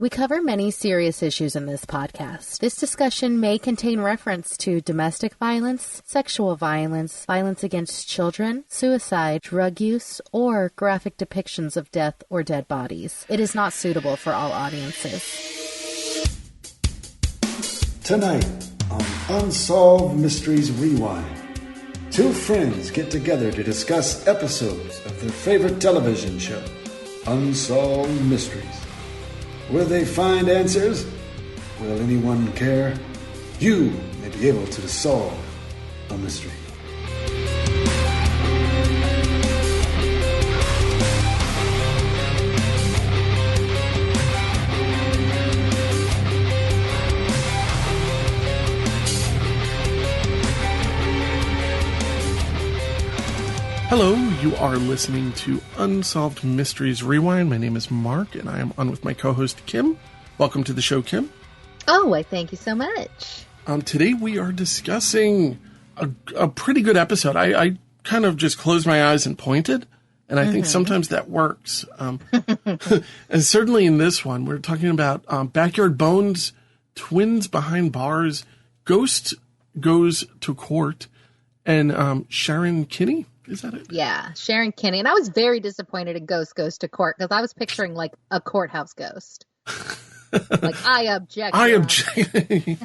We cover many serious issues in this podcast. This discussion may contain reference to domestic violence, sexual violence, violence against children, suicide, drug use, or graphic depictions of death or dead bodies. It is not suitable for all audiences. Tonight on Unsolved Mysteries Rewind, two friends get together to discuss episodes of their favorite television show, Unsolved Mysteries. Will they find answers? Will anyone care? You may be able to solve a mystery. Hello, you are listening to Unsolved Mysteries Rewind. My name is Mark, and I am on with my co-host, Kim. Welcome to the show, Kim. Oh, I thank you so much. Today we are discussing a pretty good episode. I kind of just closed my eyes and pointed, and I think sometimes that works. And certainly in this one, we're talking about Backyard Bones, Twins Behind Bars, Ghost Goes to Court, and Sharon Kinne. Is that it? Yeah, Sharon Kinne. And I was very disappointed in Ghost Goes to Court because I was picturing like a courthouse ghost. Like, I object. I object.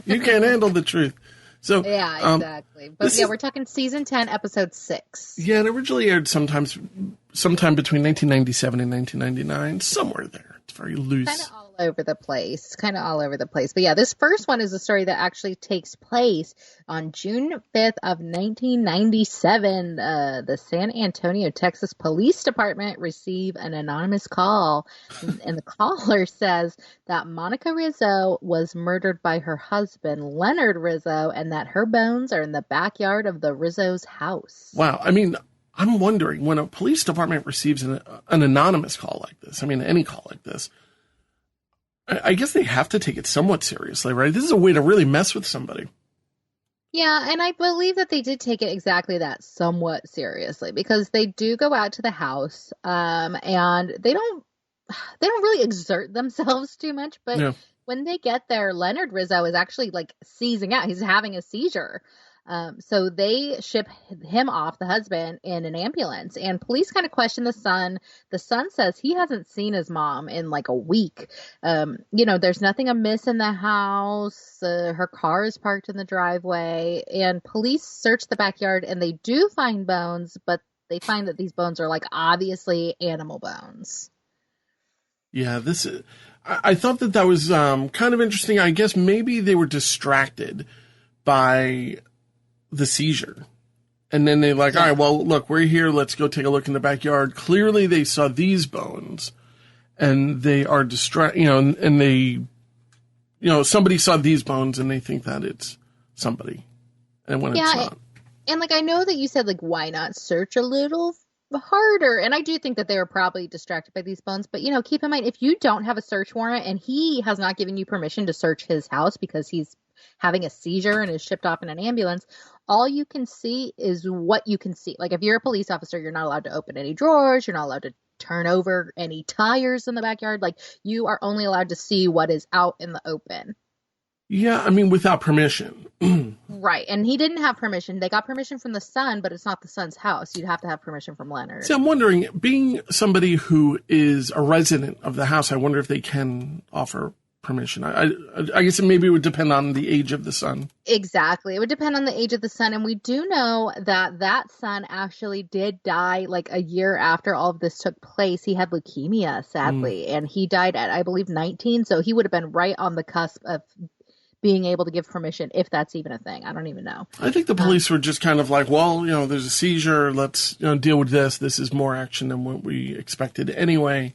You can't handle the truth. So yeah, exactly. But yeah, we're talking season 10, episode 6. Yeah, it originally aired sometime between 1997 and 1999, somewhere there. It's very loose. Kind of all over the place. But yeah, this first one is a story that actually takes place on June 5th of 1997. The San Antonio, Texas Police Department received an anonymous call, and the caller says that Monica Rizzo was murdered by her husband, Leonard Rizzo, and that her bones are in the backyard of the Rizzo's house. Wow. I mean, I'm wondering, when a police department receives an anonymous call like this, I mean, any call like this, I guess they have to take it somewhat seriously, right? This is a way to really mess with somebody. Yeah, and I believe that they did take it exactly that, somewhat seriously, because they do go out to the house, and they don't really exert themselves too much, but when they get there, Leonard Rizzo is actually like seizing out. He's having a seizure. So they ship him off, the husband, in an ambulance, and police kind of question the son. The son says he hasn't seen his mom in like a week. There's nothing amiss in the house. Her car is parked in the driveway, and police search the backyard, and they do find bones, but they find that these bones are like obviously animal bones. Yeah, I thought that was kind of interesting. I guess maybe they were distracted by the seizure. And then they're like, all right, well, look, we're here. Let's go take a look in the backyard. Clearly they saw these bones and they are distracted, and they, somebody saw these bones and they think that it's somebody. And when it's not. And like, I know that you said, like, why not search a little harder? And I do think that they were probably distracted by these bones, but keep in mind, if you don't have a search warrant and he has not given you permission to search his house because he's having a seizure and is shipped off in an ambulance, all you can see is what you can see. Like, if you're a police officer, you're not allowed to open any drawers. You're not allowed to turn over any tires in the backyard. Like, you are only allowed to see what is out in the open. Yeah, I mean, without permission. Right. And he didn't have permission. They got permission from the son, but it's not the son's house. You'd have to have permission from Leonard. See, I'm wondering, being somebody who is a resident of the house, I wonder if they can offer permission. I guess maybe it would depend on the age of the son. Exactly. It would depend on the age of the son. And we do know that son actually did die like a year after all of this took place. He had leukemia, sadly, and he died at, I believe, 19. So he would have been right on the cusp of being able to give permission, if that's even a thing. I don't even know. I think the police were just kind of like, well, there's a seizure. Let's deal with this. This is more action than what we expected anyway.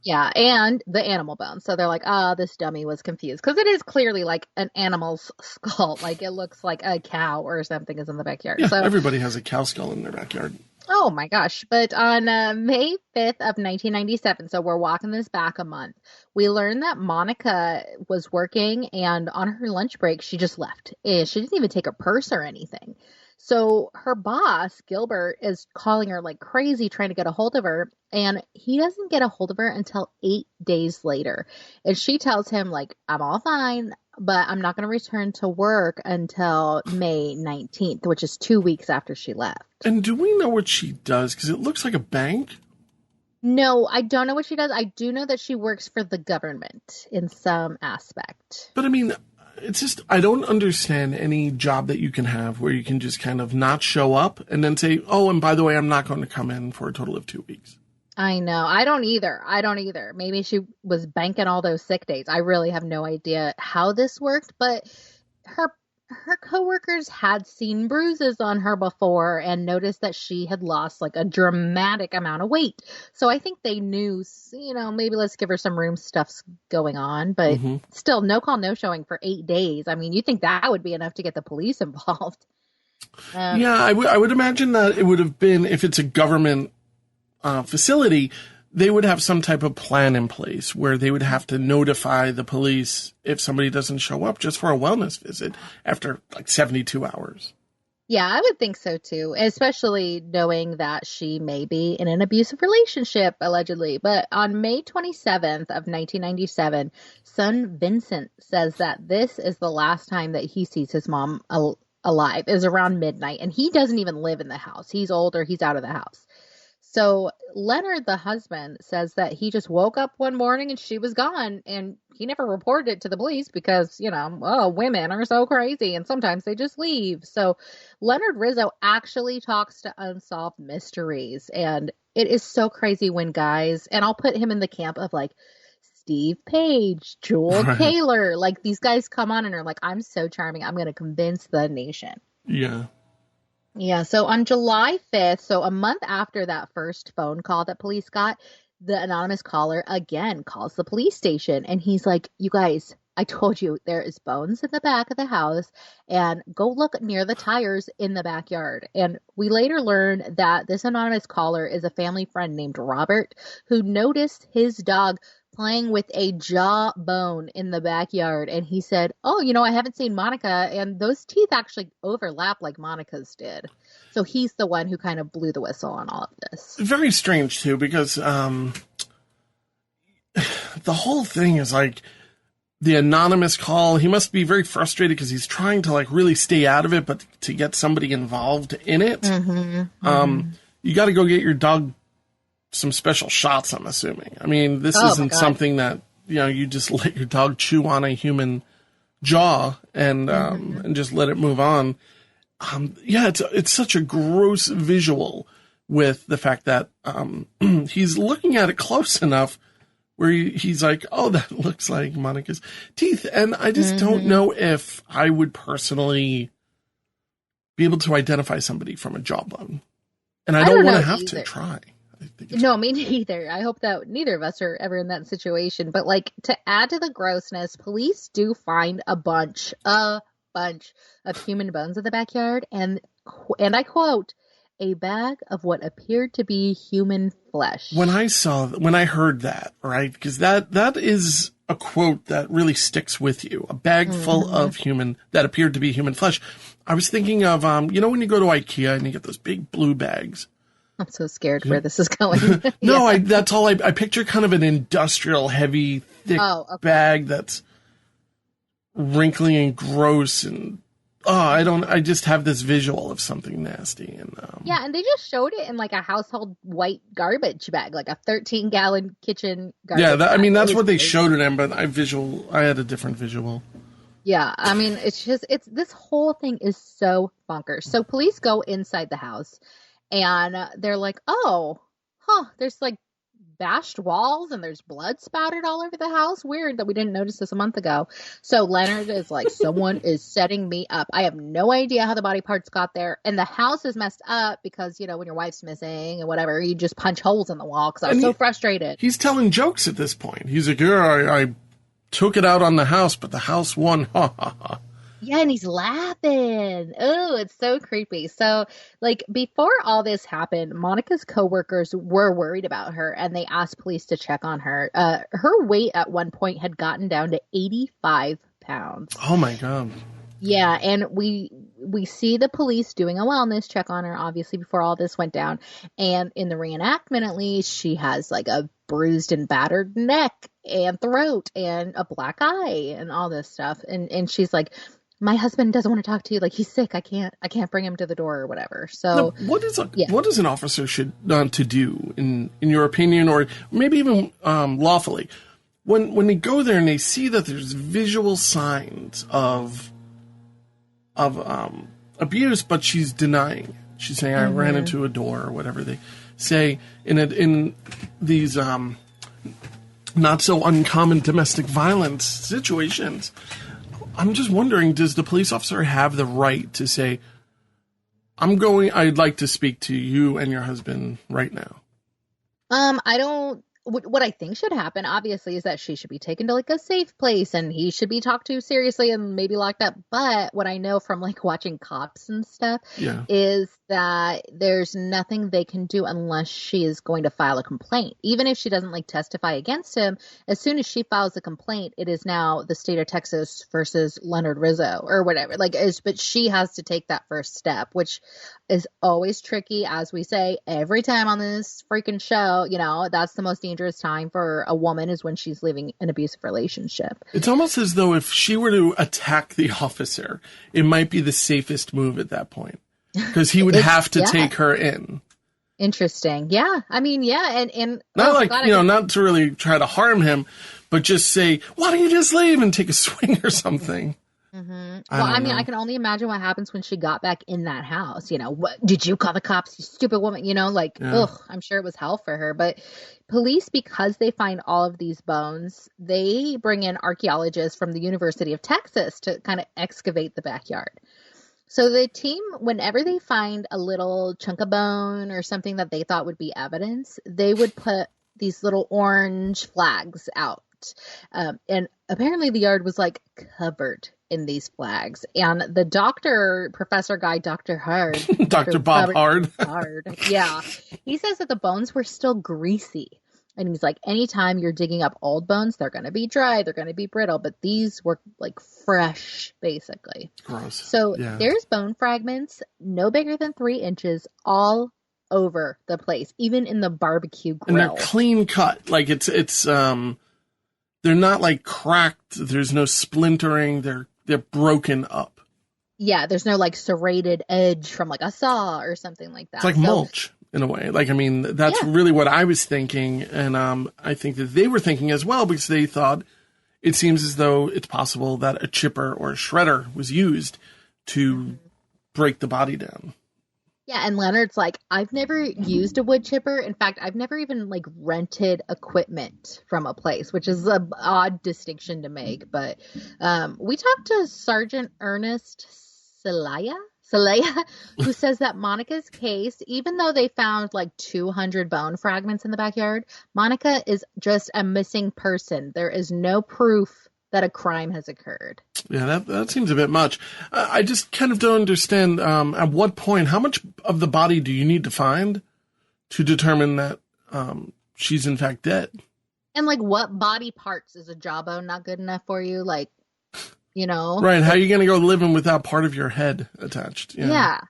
Yeah, and the animal bones. So they're like, this dummy was confused. Because it is clearly like an animal's skull. Like, it looks like a cow or something is in the backyard. Yeah, so everybody has a cow skull in their backyard. Oh, my gosh. But on May 5th of 1997, so we're walking this back a month, we learned that Monica was working, and on her lunch break, she just left. She didn't even take her purse or anything. So her boss, Gilbert, is calling her like crazy, trying to get a hold of her. And he doesn't get a hold of her until 8 days later. And she tells him, like, I'm all fine, but I'm not going to return to work until May 19th, which is 2 weeks after she left. And do we know what she does? Because it looks like a bank. No, I don't know what she does. I do know that she works for the government in some aspect. But I mean, it's just, I don't understand any job that you can have where you can just kind of not show up and then say, oh, and by the way, I'm not going to come in for a total of 2 weeks. I know. I don't either. Maybe she was banking all those sick days. I really have no idea how this worked, but her coworkers had seen bruises on her before and noticed that she had lost like a dramatic amount of weight. So I think they knew, maybe let's give her some room, stuff's going on, but still no call, no showing for 8 days. I mean, you think that would be enough to get the police involved. Yeah, I would imagine that it would have been, if it's a government facility, they would have some type of plan in place where they would have to notify the police if somebody doesn't show up just for a wellness visit after like 72 hours. Yeah, I would think so too, especially knowing that she may be in an abusive relationship, allegedly. But on May 27th of 1997, son Vincent says that this is the last time that he sees his mom alive. It was around midnight, and he doesn't even live in the house. He's older. He's out of the house. So Leonard, the husband, says that he just woke up one morning and she was gone, and he never reported it to the police because, women are so crazy and sometimes they just leave. So Leonard Rizzo actually talks to Unsolved Mysteries, and it is so crazy when guys, and I'll put him in the camp of like Steve Page, Joel Taylor, like these guys come on and are like, I'm so charming, I'm going to convince the nation. Yeah. Yeah, so on July 5th, so a month after that first phone call that police got, the anonymous caller again calls the police station, and he's like, you guys, I told you there is bones in the back of the house, and go look near the tires in the backyard. And we later learn that this anonymous caller is a family friend named Robert, who noticed his dog playing with a jaw bone in the backyard, and he said, oh, I haven't seen Monica, and those teeth actually overlap like Monica's did. So he's the one who kind of blew the whistle on all of this. Very strange too, because the whole thing is like the anonymous call. He must be very frustrated because he's trying to like really stay out of it, but to get somebody involved in it, you got to go get your dog some special shots, I'm assuming. I mean, this isn't something that, you just let your dog chew on a human jaw and just let it move on. It's such a gross visual with the fact that he's looking at it close enough where he's like, oh, that looks like Monica's teeth. And I just don't know if I would personally be able to identify somebody from a jawbone. And I don't want to have to try. No, me neither. I hope that neither of us are ever in that situation. But like, to add to the grossness, police do find a bunch of human bones in the backyard, and I quote, a bag of what appeared to be human flesh. When I heard that, right, because that is a quote that really sticks with you. A bag full of that appeared to be human flesh. I was thinking of when you go to IKEA and you get those big blue bags. I'm so scared where this is going. No, that's all I picture, kind of an industrial, heavy, thick bag that's wrinkly and gross, and I just have this visual of something nasty. And and they just showed it in like a household white garbage bag, like a 13-gallon kitchen garbage bag. That's what they showed it in, but I had a different visual. Yeah, I mean, it's this whole thing is so bonkers. So police go inside the house, and they're like, there's like bashed walls and there's blood spattered all over the house. Weird that we didn't notice this a month ago. So Leonard is like, someone is setting me up. I have no idea how the body parts got there. And the house is messed up because, when your wife's missing and whatever, you just punch holes in the wall because I was so frustrated. He's telling jokes at this point. He's like, I took it out on the house, but the house won. Ha, ha, ha. Yeah, and he's laughing. Oh, it's so creepy. So, like, before all this happened, Monica's coworkers were worried about her, and they asked police to check on her. Her weight at one point had gotten down to 85 pounds. Oh, my God. Yeah, and we we see the police doing a wellness check on her, obviously, before all this went down. And in the reenactment, at least, she has like a bruised and battered neck and throat and a black eye and all this stuff. And she's like, my husband doesn't want to talk to you. Like, he's sick. I can't bring him to the door or whatever. So now, what is an officer should to do in your opinion, or maybe even lawfully, when they go there and they see that there's visual signs of abuse, but she's denying it. She's saying, I ran into a door, or whatever they say in these not so uncommon domestic violence situations. I'm just wondering, does the police officer have the right to say, I'd like to speak to you and your husband right now? What I think should happen, obviously, is that she should be taken to like a safe place and he should be talked to seriously and maybe locked up. But what I know from like watching Cops and stuff is that there's nothing they can do unless she is going to file a complaint. Even if she doesn't like testify against him, as soon as she files a complaint, it is now the state of Texas versus Leonard Rizzo or whatever. But she has to take that first step, which is always tricky, as we say every time on this freaking show. You know, that's the most dangerous time for a woman, is when she's leaving an abusive relationship. It's almost as though if she were to attack the officer, it might be the safest move at that point, because he would have to take her in. Interesting. Yeah. I mean, yeah. And not not to really try to harm him, but just say, why don't you just leave and take a swing or something? Well, I mean, I can only imagine what happens when she got back in that house. You know, what did you call the cops, you stupid woman? You know, I'm sure it was hell for her. But police, because they find all of these bones, they bring in archaeologists from the University of Texas to kind of excavate the backyard. So the team, whenever they find a little chunk of bone or something that they thought would be evidence, they would put these little orange flags out. And apparently the yard was like covered in these flags. And the doctor, Professor Guy, Dr. Hard. Dr. Bob Hard. Yeah. He says that the bones were still greasy. And he's like, anytime you're digging up old bones, they're going to be dry, they're going to be brittle. But these were like fresh, basically. Gross. So there's bone fragments no bigger than 3 inches all over the place, even in the barbecue grill. And they're clean cut. Like it's they're not like cracked. There's no splintering. They're broken up. Yeah, there's no like serrated edge from like a saw or something like that. It's like mulch in a way. Like, I mean, that's really what I was thinking. And I think that they were thinking as well, because they thought it seems as though it's possible that a chipper or a shredder was used to break the body down. Yeah, and Leonard's like, I've never used a wood chipper. In fact, I've never even like rented equipment from a place, which is an odd distinction to make. But we talked to Sergeant Ernest Celaya, who says that Monica's case, even though they found like 200 bone fragments in the backyard, Monica is just a missing person. There is no proof that a crime has occurred. Yeah, that seems a bit much. I just kind of don't understand at what point, how much of the body do you need to find to determine that she's in fact dead? And like, what body parts? Is a jawbone not good enough for you? Like, you know? Right, how are you going to go living without part of your head attached? Yeah.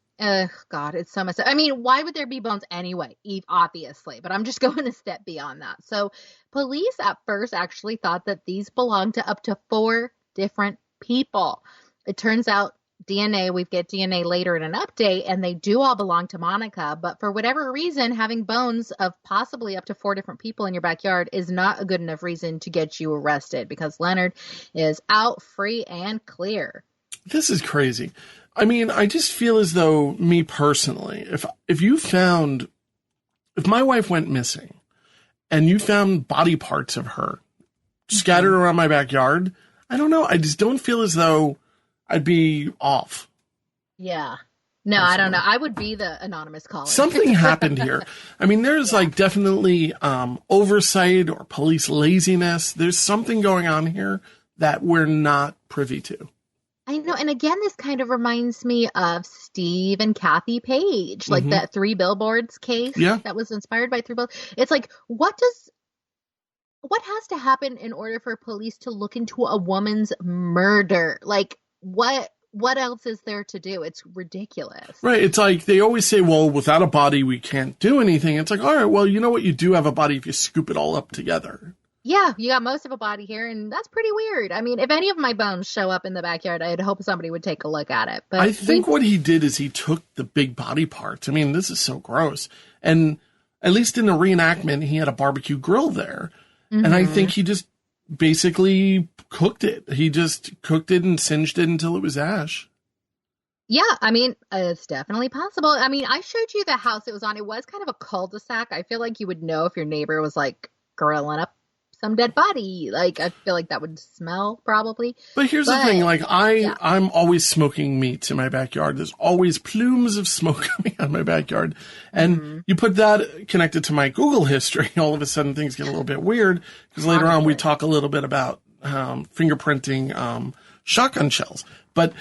God, it's so messed up. I mean, why would there be bones anyway? Obviously, but I'm just going a step beyond that. So police at first actually thought that these belonged to up to 4 different people. It turns out DNA, we get DNA later in an update, and they do all belong to Monica. But for whatever reason, having bones of possibly up to 4 different people in your backyard is not a good enough reason to get you arrested, because Leonard is out free and clear. This is crazy. I mean, I just feel as though, me personally, if my wife went missing and you found body parts of her scattered around my backyard, I don't know. I just don't feel as though I'd be off. Yeah. No, personally. I don't know. I would be the anonymous caller. Something happened here. I mean, there's like definitely oversight or police laziness. There's something going on here that we're not privy to. I know. And again, this kind of reminds me of Steve and Kathy Page, like that 3 Billboards case that was inspired by 3 Billboards. It's like, what has to happen in order for police to look into a woman's murder? Like, what what else is there to do? It's ridiculous. Right. It's like they always say, well, without a body, we can't do anything. It's like, all right, well, you know what? You do have a body if you scoop it all up together. Yeah, you got most of a body here, and that's pretty weird. I mean, if any of my bones show up in the backyard, I'd hope somebody would take a look at it. But I think what he did is he took the big body parts. I mean, this is so gross. And at least in the reenactment, he had a barbecue grill there. Mm-hmm. And I think he just basically cooked it. He just cooked it and singed it until it was ash. Yeah, I mean, it's definitely possible. I mean, I showed you the house it was on. It was kind of a cul-de-sac. I feel like you would know if your neighbor was like grilling up some dead body. Like, I feel like that would smell probably. But here's the thing, like I'm always smoking meats in my backyard. There's always plumes of smoke coming out of my backyard. And you put that connected to my Google history, all of a sudden things get a little bit weird because later on we talk a little bit about fingerprinting shotgun shells. But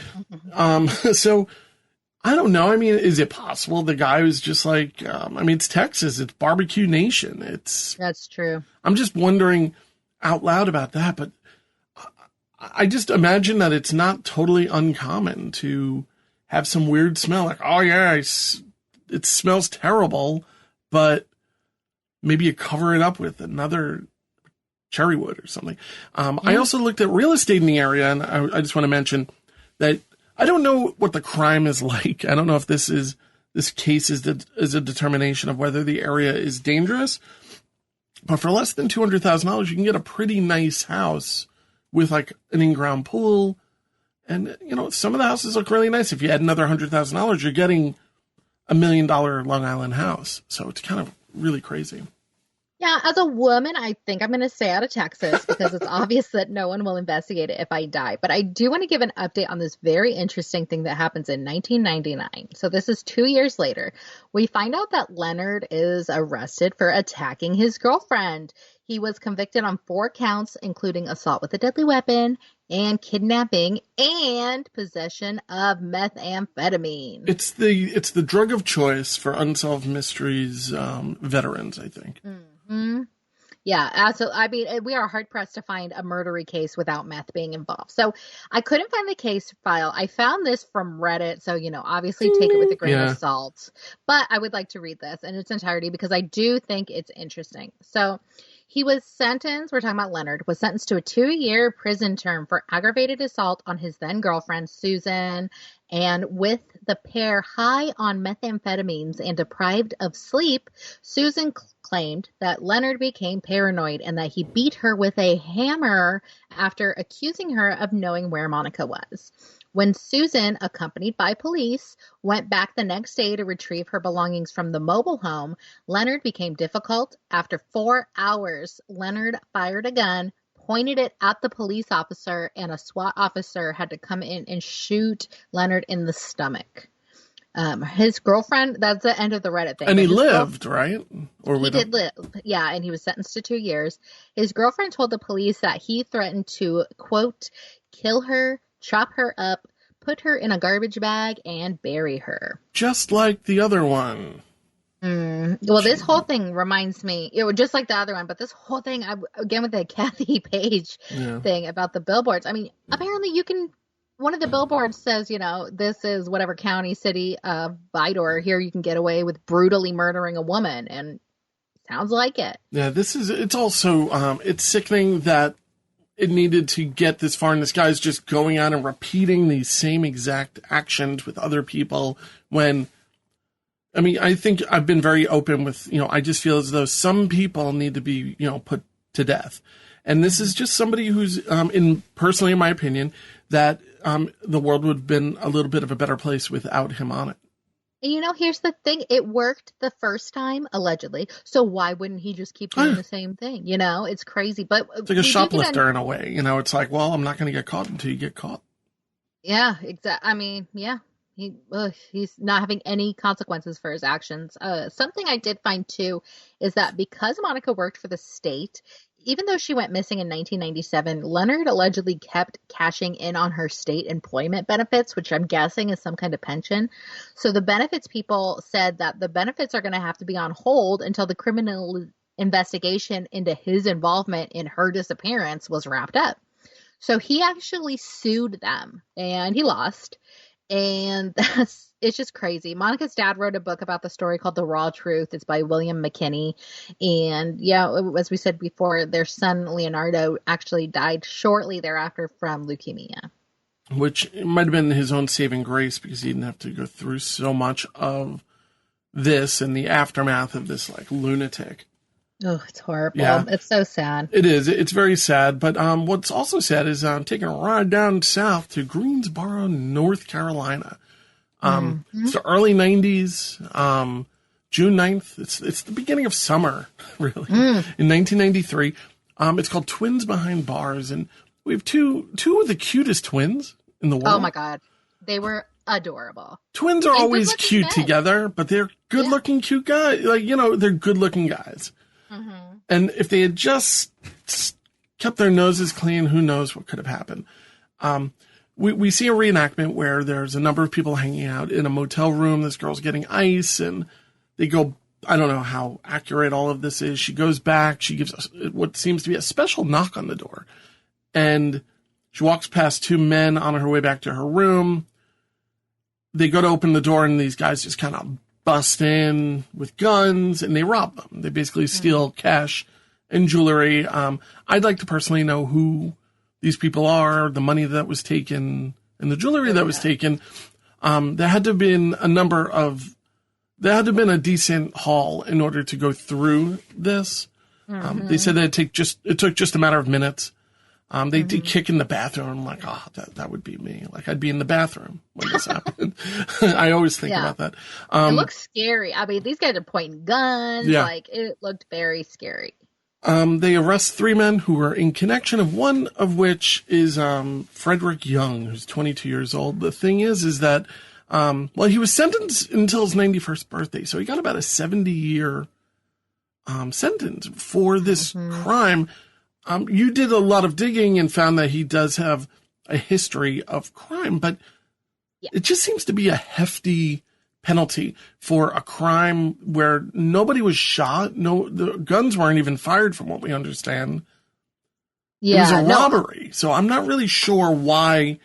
so I don't know. I mean, is it possible the guy was just like, I mean, it's Texas, it's barbecue nation. That's true. I'm just wondering out loud about that, but I just imagine that it's not totally uncommon to have some weird smell. Like, oh yeah, it smells terrible, but maybe you cover it up with another cherry wood or something. I also looked at real estate in the area, and I just want to mention that I don't know what the crime is like. I don't know if this case is a determination of whether the area is dangerous. But for less than $200,000, you can get a pretty nice house with like an in-ground pool. And, you know, some of the houses look really nice. If you add another $100,000, you're getting $1 million Long Island house. So it's kind of really crazy. Yeah, as a woman, I think I'm going to stay out of Texas because it's obvious that no one will investigate it if I die. But I do want to give an update on this very interesting thing that happens in 1999. So this is 2 years later. We find out that Leonard is arrested for attacking his girlfriend. He was convicted on 4 counts, including assault with a deadly weapon and kidnapping and possession of methamphetamine. It's the drug of choice for Unsolved Mysteries veterans, I think. Mm-hmm. Yeah, so I mean, we are hard pressed to find a murdery case without meth being involved. So I couldn't find the case file. I found this from Reddit, so obviously take it with a grain of salt. But I would like to read this in its entirety because I do think it's interesting. So he was sentenced, we're talking about Leonard, was sentenced to a 2-year prison term for aggravated assault on his then girlfriend, Susan. And with the pair high on methamphetamines and deprived of sleep, Susan claimed that Leonard became paranoid and that he beat her with a hammer after accusing her of knowing where Monica was. When Susan, accompanied by police, went back the next day to retrieve her belongings from the mobile home, Leonard became difficult. After 4 hours, Leonard fired a gun, pointed it at the police officer, and a SWAT officer had to come in and shoot Leonard in the stomach. His girlfriend, that's the end of the Reddit thing. And he lived, right? He did live. Yeah, and he was sentenced to 2 years. His girlfriend told the police that he threatened to, quote, kill her, chop her up, put her in a garbage bag, and bury her. Just like the other one. Well, this whole thing reminds me, just like the other one, but this whole thing, again, with the Kathy Page thing about the billboards. I mean, apparently one of the billboards says, this is whatever county, city of Vidor. Here you can get away with brutally murdering a woman. And sounds like it. Yeah, it's also, it's sickening that it needed to get this far, and this guy's just going out and repeating these same exact actions with other people when, I mean, I think I've been very open with, I just feel as though some people need to be, put to death. And this is just somebody who's, personally, in my opinion, that the world would have been a little bit of a better place without him on it. And here's the thing. It worked the first time, allegedly. So why wouldn't he just keep doing the same thing? It's crazy. But it's like a shoplifter in a way. It's like, well, I'm not going to get caught until you get caught. Yeah, exactly. I mean, yeah. He's not having any consequences for his actions. Something I did find, too, is that because Monica worked for the state, even though she went missing in 1997, Leonard allegedly kept cashing in on her state employment benefits, which I'm guessing is some kind of pension. So the benefits people said that the benefits are going to have to be on hold until the criminal investigation into his involvement in her disappearance was wrapped up. So he actually sued them and he lost. And it's just crazy. Monica's dad wrote a book about the story called The Raw Truth. It's by William McKinney. And yeah, as we said before, their son Leonardo actually died shortly thereafter from leukemia. Which might have been his own saving grace because he didn't have to go through so much of this and the aftermath of this like lunatic. Oh, it's horrible. Yeah. It's so sad. It is. It's very sad. But what's also sad is taking a ride down south to Greensboro, North Carolina. It's the early 90s, June 9th. It's the beginning of summer, really, in 1993. It's called Twins Behind Bars. And we have two of the cutest twins in the world. Oh, my God. They were adorable. Twins are always cute together, but they're good-looking, cute guys. Like, they're good-looking guys. Mm-hmm. And if they had just kept their noses clean, who knows what could have happened. We see a reenactment where there's a number of people hanging out in a motel room. This girl's getting ice, and they go, I don't know how accurate all of this is. She goes back. She gives us what seems to be a special knock on the door. And she walks past two men on her way back to her room. They go to open the door, and these guys just kind of bust in with guns, and they rob them. They basically steal cash and jewelry. I'd like to personally know who these people are, the money that was taken, and the jewelry that was taken. There had to have been a decent haul in order to go through this. They said that it took just a matter of minutes. They did kick in the bathroom. I'm like, that would be me. Like, I'd be in the bathroom when this happened. I always think about that. It looks scary. I mean, these guys are pointing guns. Yeah. Like, it looked very scary. They arrest three men who are in connection, of one of which is Frederick Young, who's 22 years old. The thing is that, he was sentenced until his 91st birthday, so he got about a 70-year sentence for this crime. You did a lot of digging and found that he does have a history of crime, but it just seems to be a hefty penalty for a crime where nobody was shot. No, the guns weren't even fired from what we understand. Yeah, it was a robbery. So I'm not really sure why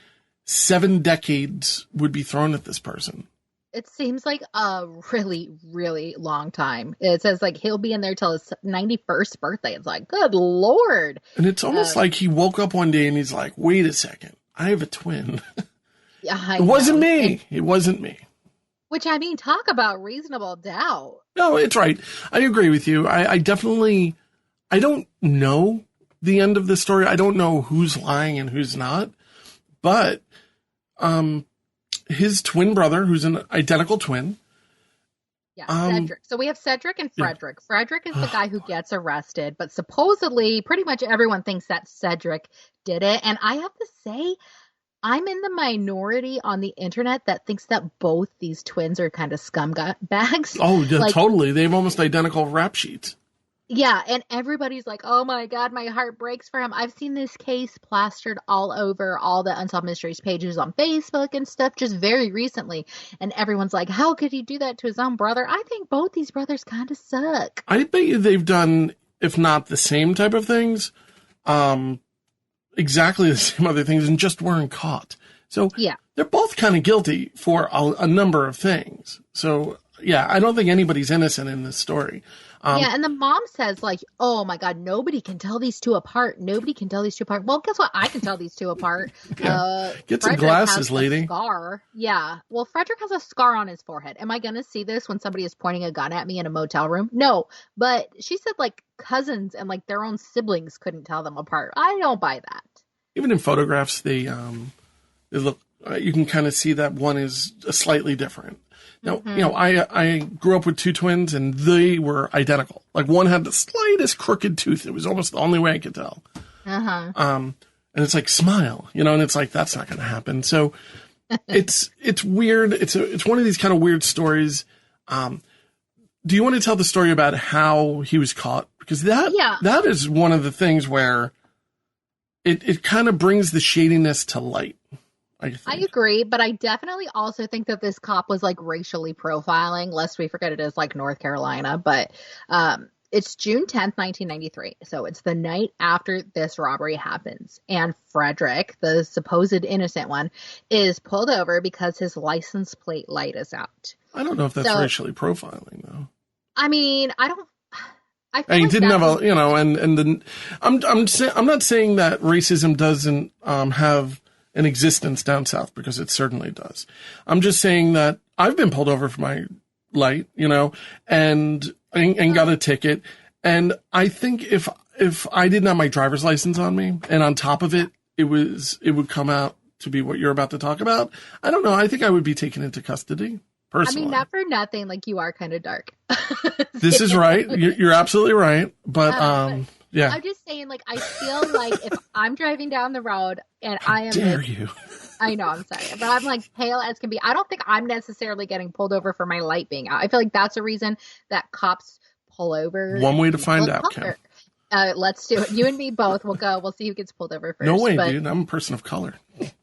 7 decades would be thrown at this person. It seems like a really, really long time. It says like he'll be in there till his 91st birthday. It's like, good Lord. And it's almost like he woke up one day and he's like, wait a second, I have a twin. Yeah, It wasn't me. It wasn't me. Which, I mean, talk about reasonable doubt. No, it's right. I agree with you. I definitely, I don't know the end of the story. I don't know who's lying and who's not. But his twin brother, who's an identical twin. Yeah, Cedric. So we have Cedric and Frederick. Yeah. Frederick is the guy who gets arrested, but supposedly pretty much everyone thinks that Cedric did it. And I have to say, I'm in the minority on the internet that thinks that both these twins are kind of scumbags. Oh, yeah, like, totally. They have almost identical rap sheets. Yeah, and everybody's like, oh my God, my heart breaks for him. I've seen this case plastered all over all the Unsolved Mysteries pages on Facebook and stuff just very recently. And everyone's like, how could he do that to his own brother? I think both these brothers kind of suck. I bet you they've done, if not the same type of things, exactly the same other things and just weren't caught. So yeah, they're both kind of guilty for a number of things. So yeah, I don't think anybody's innocent in this story. Yeah, and the mom says, like, oh, my God, nobody can tell these two apart. Nobody can tell these two apart. Well, guess what? I can tell these two apart. Yeah. Get some glasses, lady. Scar. Yeah. Well, Frederick has a scar on his forehead. Am I going to see this when somebody is pointing a gun at me in a motel room? No. But she said, like, cousins and, like, their own siblings couldn't tell them apart. I don't buy that. Even in photographs, they look, you can kind of see that one is slightly different. Now, you know, I grew up with two twins and they were identical. Like one had the slightest crooked tooth. It was almost the only way I could tell. And it's like, smile, you know, and it's like, that's not going to happen. So it's weird. It's one of these kind of weird stories. Do you want to tell the story about how he was caught? Because that is one of the things where it kind of brings the shadiness to light. I agree, but I definitely also think that this cop was like racially profiling, lest we forget it is like North Carolina. But it's June 10th, 1993. So it's the night after this robbery happens. And Frederick, the supposed innocent one, is pulled over because his license plate light is out. I don't know if that's racially profiling, though. I mean, I feel he like didn't have a, I'm not saying that racism doesn't have an existence down south, because it certainly does. I'm just saying that I've been pulled over for my light, and got a ticket. And I think if I didn't have my driver's license on me, and on top of it, it would come out to be what you're about to talk about, I don't know. I think I would be taken into custody. Personally. I mean, not for nothing, like, you are kind of dark. This is right. You're absolutely right. But, yeah. I'm just saying, like, I feel like if I'm driving down the road and I am... Dare you? I know, I'm sorry. But I'm, like, pale as can be. I don't think I'm necessarily getting pulled over for my light being out. I feel like that's a reason that cops pull over. One way to find out, Kim. Let's do it. You and me both. We'll go. We'll see who gets pulled over first. No way, dude. I'm a person of color.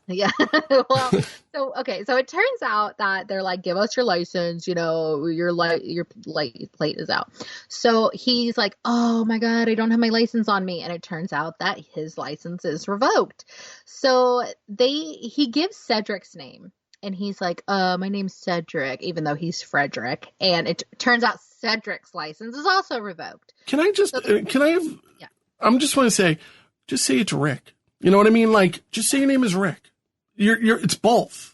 Yeah. Well, so it turns out that they're like, give us your license, your light plate is out. So he's like, oh my God, I don't have my license on me. And it turns out that his license is revoked. So he gives Cedric's name, and he's like, my name's Cedric, even though he's Frederick. And it turns out Cedric's license is also revoked. Can I just, yeah. I just want to say, just say it's Rick. You know what I mean? Like, just say your name is Rick. It's both,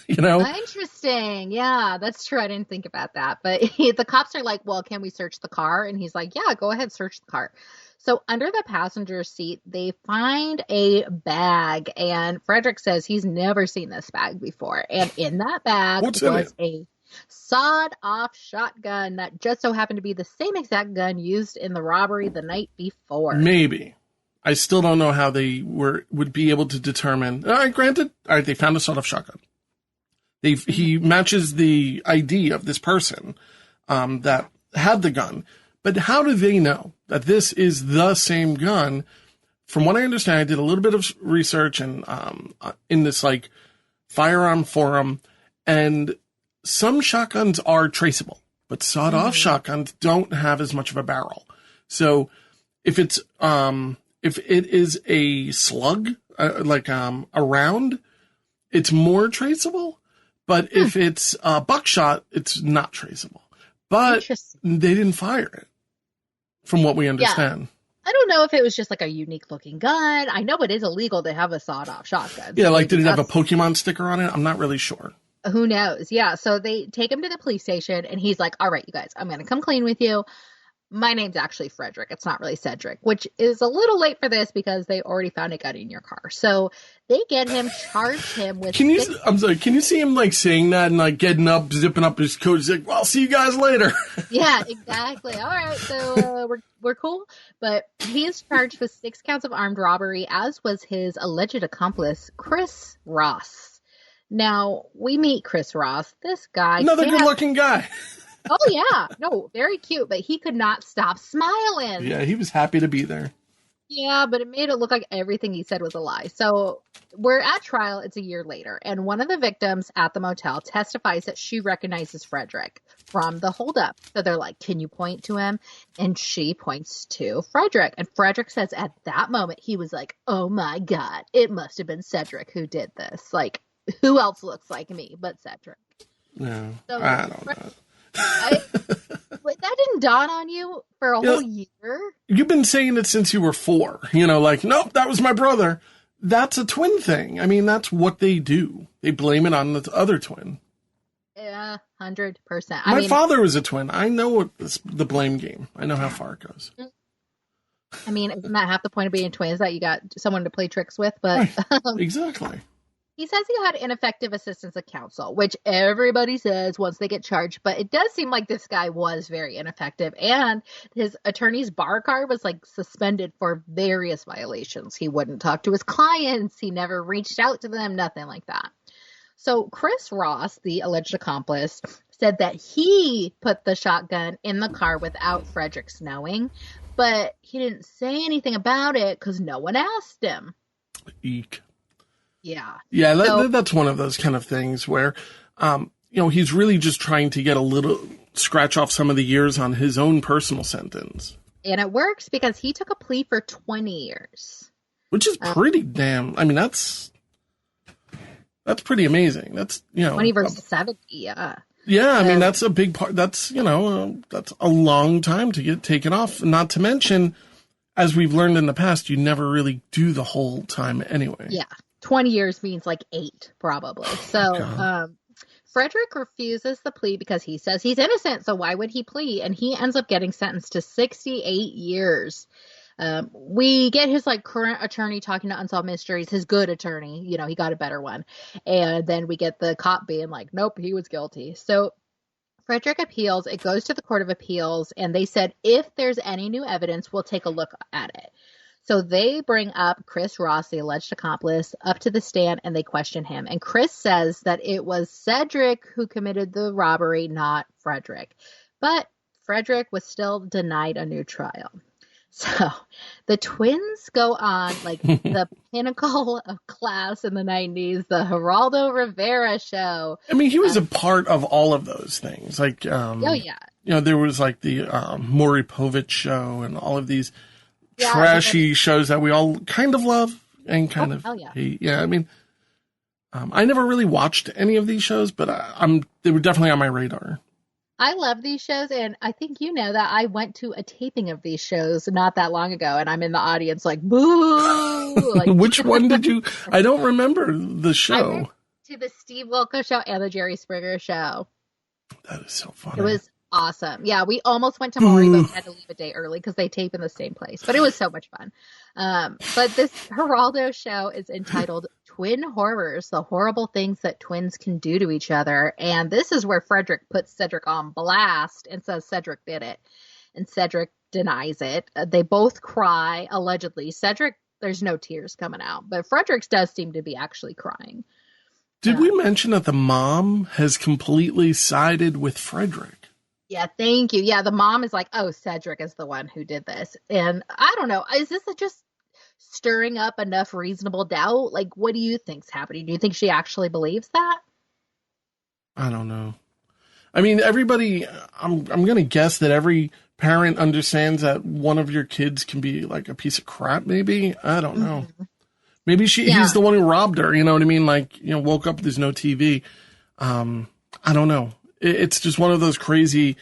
Interesting. Yeah, that's true. I didn't think about that. But the cops are like, well, can we search the car? And he's like, yeah, go ahead, search the car. So under the passenger seat, they find a bag, and Frederick says he's never seen this bag before. And in that bag was a sawed-off shotgun that just so happened to be the same exact gun used in the robbery the night before. Maybe. I still don't know how they would be able to determine. Granted, they found a sawed-off shotgun. He matches the ID of this person that had the gun. But how do they know that this is the same gun? From what I understand, I did a little bit of research and in this like firearm forum, and some shotguns are traceable, but sawed-off shotguns don't have as much of a barrel. So if it is a slug, a round, it's more traceable. But if it's buckshot, it's not traceable. But they didn't fire it, from what we understand. Yeah. I don't know if it was just like a unique looking gun. I know it is illegal to have a sawed-off shotgun. Yeah, like did it have a Pokemon sticker on it? I'm not really sure. Who knows? Yeah, so they take him to the police station, and he's like, all right, you guys, I'm going to come clean with you. My name's actually Frederick. It's not really Cedric, which is a little late for this because they already found a gun in your car. So they get him, charge him with... I'm sorry, can you see him like saying that and like getting up, zipping up his coat? He's like, well, I'll see you guys later. Yeah, exactly. All right, so we're cool. But he is charged with 6 counts of armed robbery, as was his alleged accomplice, Chris Ross. Now, we meet Chris Ross. This guy... Another good-looking guy. Oh, yeah. No, very cute, but he could not stop smiling. Yeah, he was happy to be there. Yeah, but it made it look like everything he said was a lie. So we're at trial. It's a year later, and one of the victims at the motel testifies that she recognizes Frederick from the holdup. So they're like, can you point to him? And she points to Frederick. And Frederick says at that moment, he was like, oh, my God, it must have been Cedric who did this. Like, who else looks like me but Cedric? No, so, I don't know. That didn't dawn on you for a whole year? You've been saying it since you were 4. Like, nope, that was my brother. That's a twin thing. I mean, that's what they do. They blame it on the other twin. Yeah, 100%. My father was a twin. I know what the blame game. I know how far it goes. I mean, isn't that half the point of being twins, that you got someone to play tricks with? But right. Exactly. He says he had ineffective assistance of counsel, which everybody says once they get charged. But it does seem like this guy was very ineffective. And his attorney's bar card was like suspended for various violations. He wouldn't talk to his clients. He never reached out to them, nothing like that. So Chris Ross, the alleged accomplice, said that he put the shotgun in the car without Frederick's knowing. But he didn't say anything about it because no one asked him. Eek. Yeah. Yeah, that's one of those kind of things where he's really just trying to get scratch off some of the years on his own personal sentence. And it works because he took a plea for 20 years. Which is pretty damn, I mean, that's pretty amazing. That's, 20 versus 70, yeah. Yeah, I mean, that's a big part. That's, that's a long time to get taken off. Not to mention, as we've learned in the past, you never really do the whole time anyway. Yeah. 20 years means like 8, probably. So, Frederick refuses the plea because he says he's innocent. So why would he plead? And he ends up getting sentenced to 68 years. We get his current attorney talking to Unsolved Mysteries, his good attorney, he got a better one. And then we get the cop being like, nope, he was guilty. So Frederick appeals. It goes to the Court of Appeals, and they said, if there's any new evidence, we'll take a look at it. So they bring up Chris Ross, the alleged accomplice, up to the stand, and they question him. And Chris says that it was Cedric who committed the robbery, not Frederick. But Frederick was still denied a new trial. So the twins go on the pinnacle of class in the 90s, the Geraldo Rivera show. I mean, he was a part of all of those things. Oh, yeah. There was the Maury Povich show and all of these trashy shows that we all kind of love and kind of hate. Yeah, I mean, I never really watched any of these shows, but they were definitely on my radar. I love these shows, and I think you know that I went to a taping of these shows not that long ago, and I'm in the audience boo! Which one did you? I don't remember the show. I went to the Steve Wilkos show and the Jerry Springer show. That is so funny. It was awesome. Yeah, we almost went to Maury, but we had to leave a day early because they tape in the same place. But it was so much fun. But this Geraldo show is entitled Twin Horrors, the horrible things that twins can do to each other. And this is where Frederick puts Cedric on blast and says Cedric did it. And Cedric denies it. They both cry, allegedly. Cedric, there's no tears coming out. But Frederick's does seem to be actually crying. Did we mention that the mom has completely sided with Frederick? Yeah, thank you. Yeah, the mom is like, oh, Cedric is the one who did this. And I don't know. Is this just stirring up enough reasonable doubt? What do you think's happening? Do you think she actually believes that? I don't know. I mean, everybody, I'm going to guess that every parent understands that one of your kids can be a piece of crap, maybe. I don't know. Mm-hmm. Maybe he's the one who robbed her, you know what I mean? Woke up, there's no TV. I don't know. It's just one of those crazy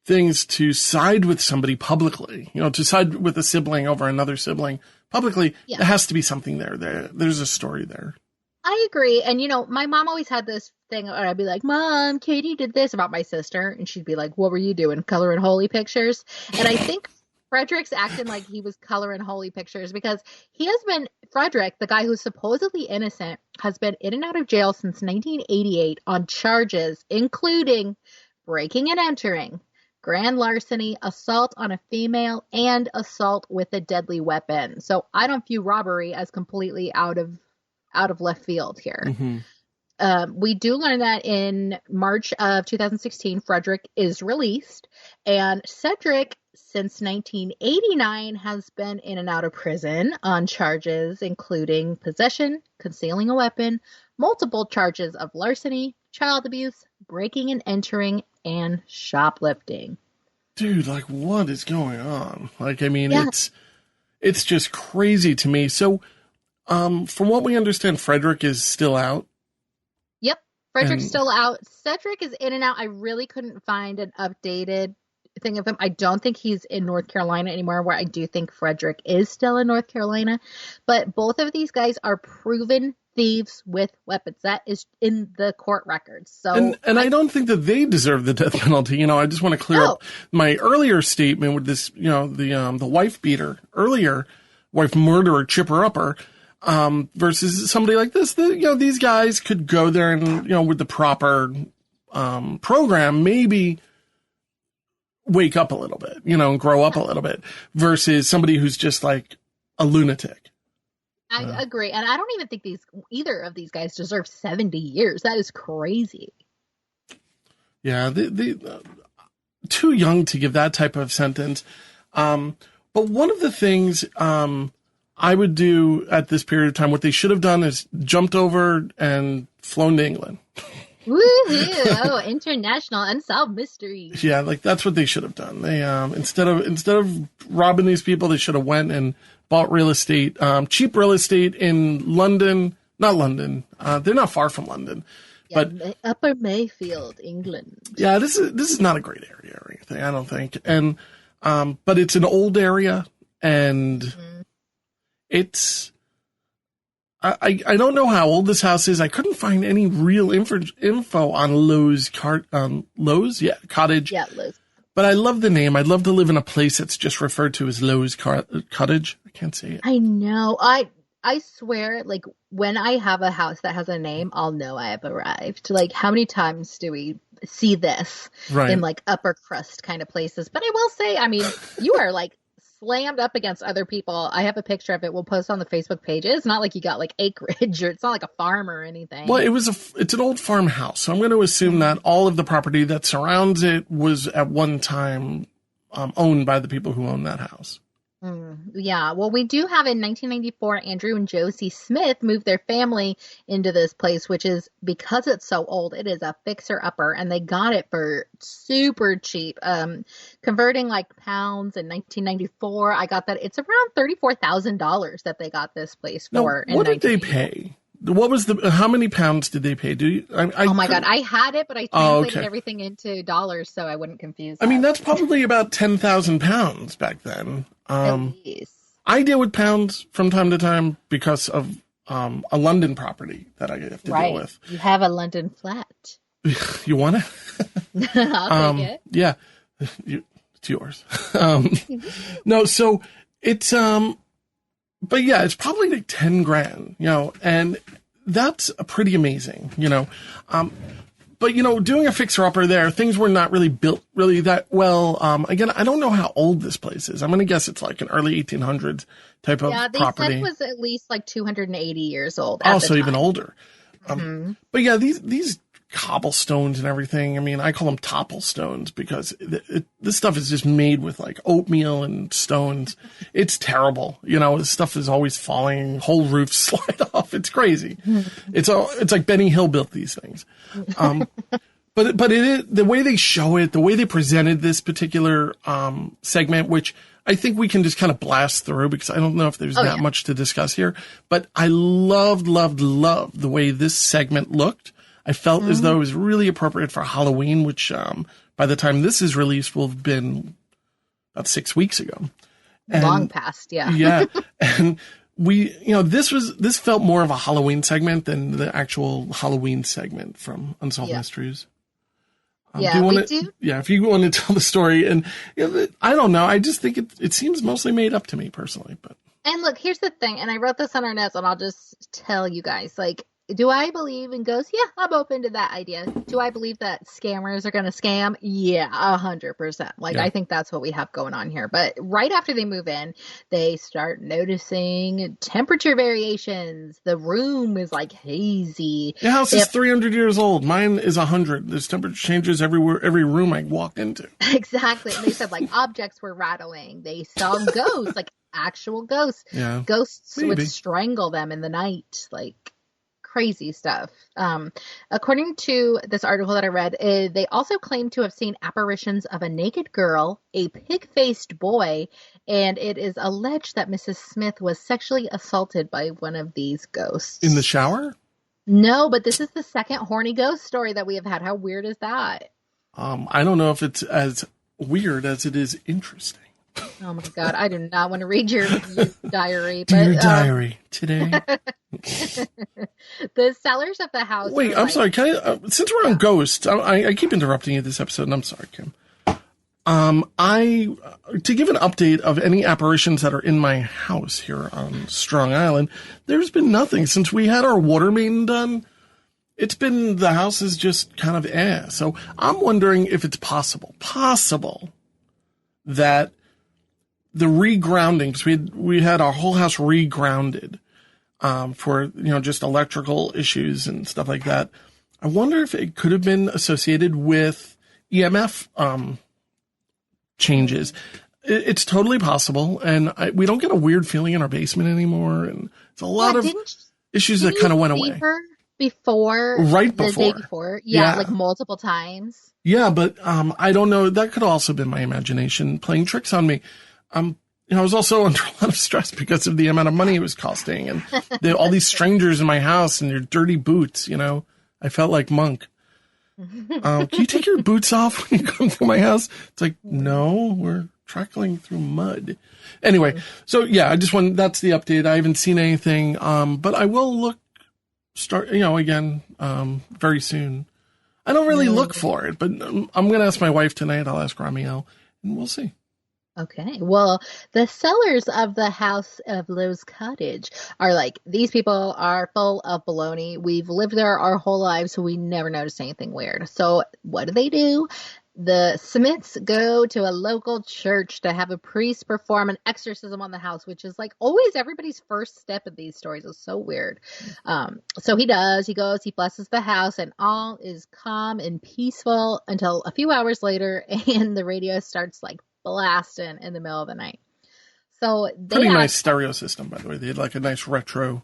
things to side with somebody publicly, to side with a sibling over another sibling publicly. Yeah. There has to be something there. There's a story there. I agree. And, my mom always had this thing where I'd be like, Mom, Katie did this about my sister. And she'd be like, what were you doing? Coloring holy pictures? And I think Frederick's acting like he was coloring holy pictures because Frederick, the guy who's supposedly innocent, has been in and out of jail since 1988 on charges including breaking and entering, grand larceny, assault on a female, and assault with a deadly weapon. So I don't view robbery as completely out of left field here. Mm-hmm. We do learn that in March of 2016, Frederick is released, and Cedric, since 1989, has been in and out of prison on charges including possession, concealing a weapon, multiple charges of larceny, child abuse, breaking and entering, and shoplifting. Dude, what is going on? It's just crazy to me. So, from what we understand, Frederick is still out. Yep, Frederick's still out. Cedric is in and out. I really couldn't find an updated thing of him. I don't think he's in North Carolina anymore, where I do think Frederick is still in North Carolina. But both of these guys are proven thieves with weapons. That is in the court records. So, and I don't think that they deserve the death penalty. I just want to clear up my earlier statement with this, the wife beater earlier, wife murderer, chipper upper, versus somebody like this. These guys could go there and, with the proper program, maybe wake up a little bit, and grow up a little bit, versus somebody who's just a lunatic. I agree. And I don't even think either of these guys deserve 70 years. That is crazy. Yeah, they too young to give that type of sentence. But one of the things I would do at this period of time, what they should have done is jumped over and flown to England. Woohoo! Oh, international unsolved mysteries. Yeah, like that's what they should have done. They instead of robbing these people, they should have went and bought real estate, cheap real estate in London. Not London. They're not far from London. Yeah, But Upper Mayfield, England. yeah, this is not a great area or anything, I don't think. And but it's an old area, and it's I don't know how old this house is. I couldn't find any real info on Lowe's Lowe's, yeah, cottage. Yeah, Lowe's. But I love the name. I'd love to live in a place that's just referred to as Lowe's cottage. I can't say it. I know. I swear, like, when I have a house that has a name, I'll know I have arrived. Like, how many times do we see this in, like, upper crust kind of places? But I will say, I mean, you are, like, slammed up against other people. I have a picture of it. We'll post on the Facebook page. It's not like you got, like, acreage, or it's not like a farm or anything. Well, it's an old farmhouse. So I'm going to assume that all of the property that surrounds it was at one time owned by the people who own that house. Yeah, well, we do have in 1994, Andrew and Josie Smith moved their family into this place, which is, because it's so old, it is a fixer-upper, and they got it for super cheap. Converting like pounds in 1994, I got that. It's around $34,000 that they got this place for. Now, what did they pay? What was how many pounds did they pay? Oh my God, I had it, but I translated everything into dollars so I wouldn't confuse that. I mean, that's probably about 10,000 pounds back then. At least. I deal with pounds from time to time because of a London property that I have to deal with. You have a London flat. You want it? I'll take it. Yeah, it's yours. No, so it's but yeah, it's probably like 10 grand, and that's pretty amazing, But, doing a fixer-upper there, things were not really built really that well. Again, I don't know how old this place is. I'm going to guess it's like an early 1800s type of property. Yeah, they said it was at least like 280 years old. So even older. But yeah, these cobblestones and everything, I mean, I call them topple stones because this stuff is just made with like oatmeal and stones. It's terrible. This stuff is always falling, whole roofs slide off. It's crazy. It's like Benny Hill built these things. But it is the way they show it, the way they presented this particular segment, which I think we can just kind of blast through because I don't know if there's that much to discuss here. But I loved the way this segment looked. I felt as though it was really appropriate for Halloween, which by the time this is released will have been about 6 weeks ago. Long past, yeah. Yeah. And this felt more of a Halloween segment than the actual Halloween segment from Unsolved Mysteries. Yeah, we do. Yeah, if you want to tell the story, and I don't know, I just think it seems mostly made up to me personally. But and look, here's the thing, and I wrote this on our notes, and I'll just tell you guys, like, do I believe in ghosts? Yeah, I'm open to that idea. Do I believe that scammers are going to scam? Yeah, 100%. Like, I think that's what we have going on here. But right after they move in, they start noticing temperature variations. The room is like hazy. The house is 300 years old. Mine is 100. There's temperature changes everywhere, every room I walk into. Exactly. And they said like objects were rattling. They saw ghosts, like actual ghosts. Yeah. Ghosts would strangle them in the night. Like, crazy stuff. According to this article that I read, they also claim to have seen apparitions of a naked girl, a pig-faced boy, and it is alleged that Mrs. Smith was sexually assaulted by one of these ghosts. In the shower? No, but this is the second horny ghost story that we have had. How weird is that? I don't know if it's as weird as it is interesting. Oh my God, I do not want to read your diary. Dear diary, today. The sellers of the house. Wait, I'm sorry. Can I, since we're on ghosts, I keep interrupting you this episode, and I'm sorry, Kim. To give an update of any apparitions that are in my house here on Strong Island, there's been nothing since we had our water main done. The house is just kind of So I'm wondering if it's possible that the regrounding, because we had our whole house regrounded, for, just electrical issues and stuff like that. I wonder if it could have been associated with EMF, changes. It's totally possible. And we don't get a weird feeling in our basement anymore. And it's a lot of issues that kind of went away. before? Right the before. day before? Yeah, like multiple times. Yeah, but I don't know. That could also have been my imagination playing tricks on me. I was also under a lot of stress because of the amount of money it was costing, and all these strangers in my house and their dirty boots. I felt like Monk. Can you take your boots off when you come to my house? It's like, no, we're trickling through mud. Anyway, so yeah, that's the update. I haven't seen anything, but I will again, very soon. I don't really look for it, but I'm going to ask my wife tonight. I'll ask Ramiel, and we'll see. Okay. Well, the sellers of the house of Lowe's Cottage are like, these people are full of baloney. We've lived there our whole lives, so we never noticed anything weird. So what do? The Smiths go to a local church to have a priest perform an exorcism on the house, which is like always everybody's first step in these stories. It's so weird. So he goes, he blesses the house, and all is calm and peaceful until a few hours later, and the radio starts like blasting in the middle of the night. So pretty nice stereo system, by the way. They had like a nice retro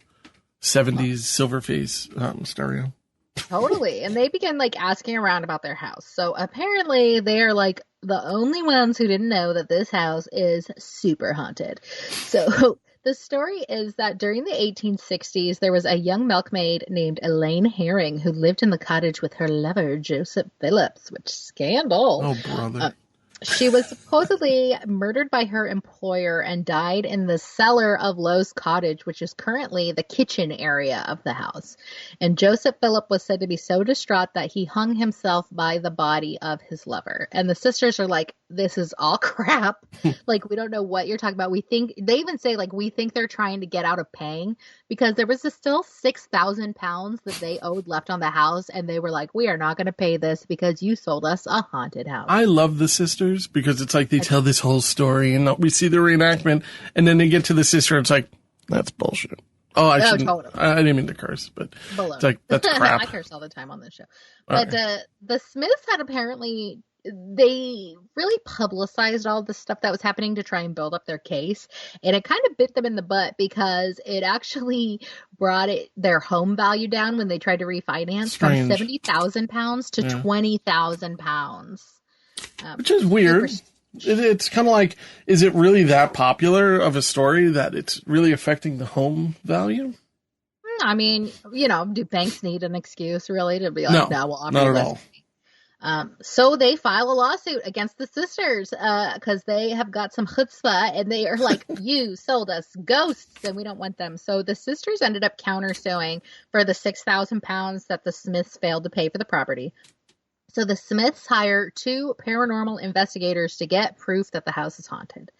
70s Silverface stereo. Totally. And they begin like asking around about their house. So apparently they are like the only ones who didn't know that this house is super haunted. So the story is that during the 1860s, there was a young milkmaid named Elaine Herring who lived in the cottage with her lover, Joseph Phillips, which scandal. Oh, brother. She was supposedly murdered by her employer and died in the cellar of Lowe's Cottage, which is currently the kitchen area of the house. And Joseph Phillip was said to be so distraught that he hung himself by the body of his lover. And the sisters are like, this is all crap. Like, we don't know what you're talking about. They even say, like, we think they're trying to get out of paying because there was still 6,000 pounds that they owed left on the house. And they were like, we are not going to pay this because you sold us a haunted house. I love the sisters because it's like they tell this whole story and we see the reenactment and then they get to the sister and it's like, that's bullshit. Oh, I shouldn't. Totally. I didn't mean to curse, but it's like, that's crap. I curse all the time on this show. But the Smiths had apparently, they really publicized all the stuff that was happening to try and build up their case. And it kind of bit them in the butt because it actually brought their home value down when they tried to refinance from 70,000 pounds to 20,000 pounds. Which is weird. It's kind of like, is it really that popular of a story that it's really affecting the home value? I mean, do banks need an excuse really to be like, no, we'll offer not you at less? all. So they file a lawsuit against the sisters because they have got some chutzpah and they are like, you sold us ghosts and we don't want them. So the sisters ended up countersuing for the 6,000 pounds that the Smiths failed to pay for the property. So the Smiths hire 2 paranormal investigators to get proof that the house is haunted.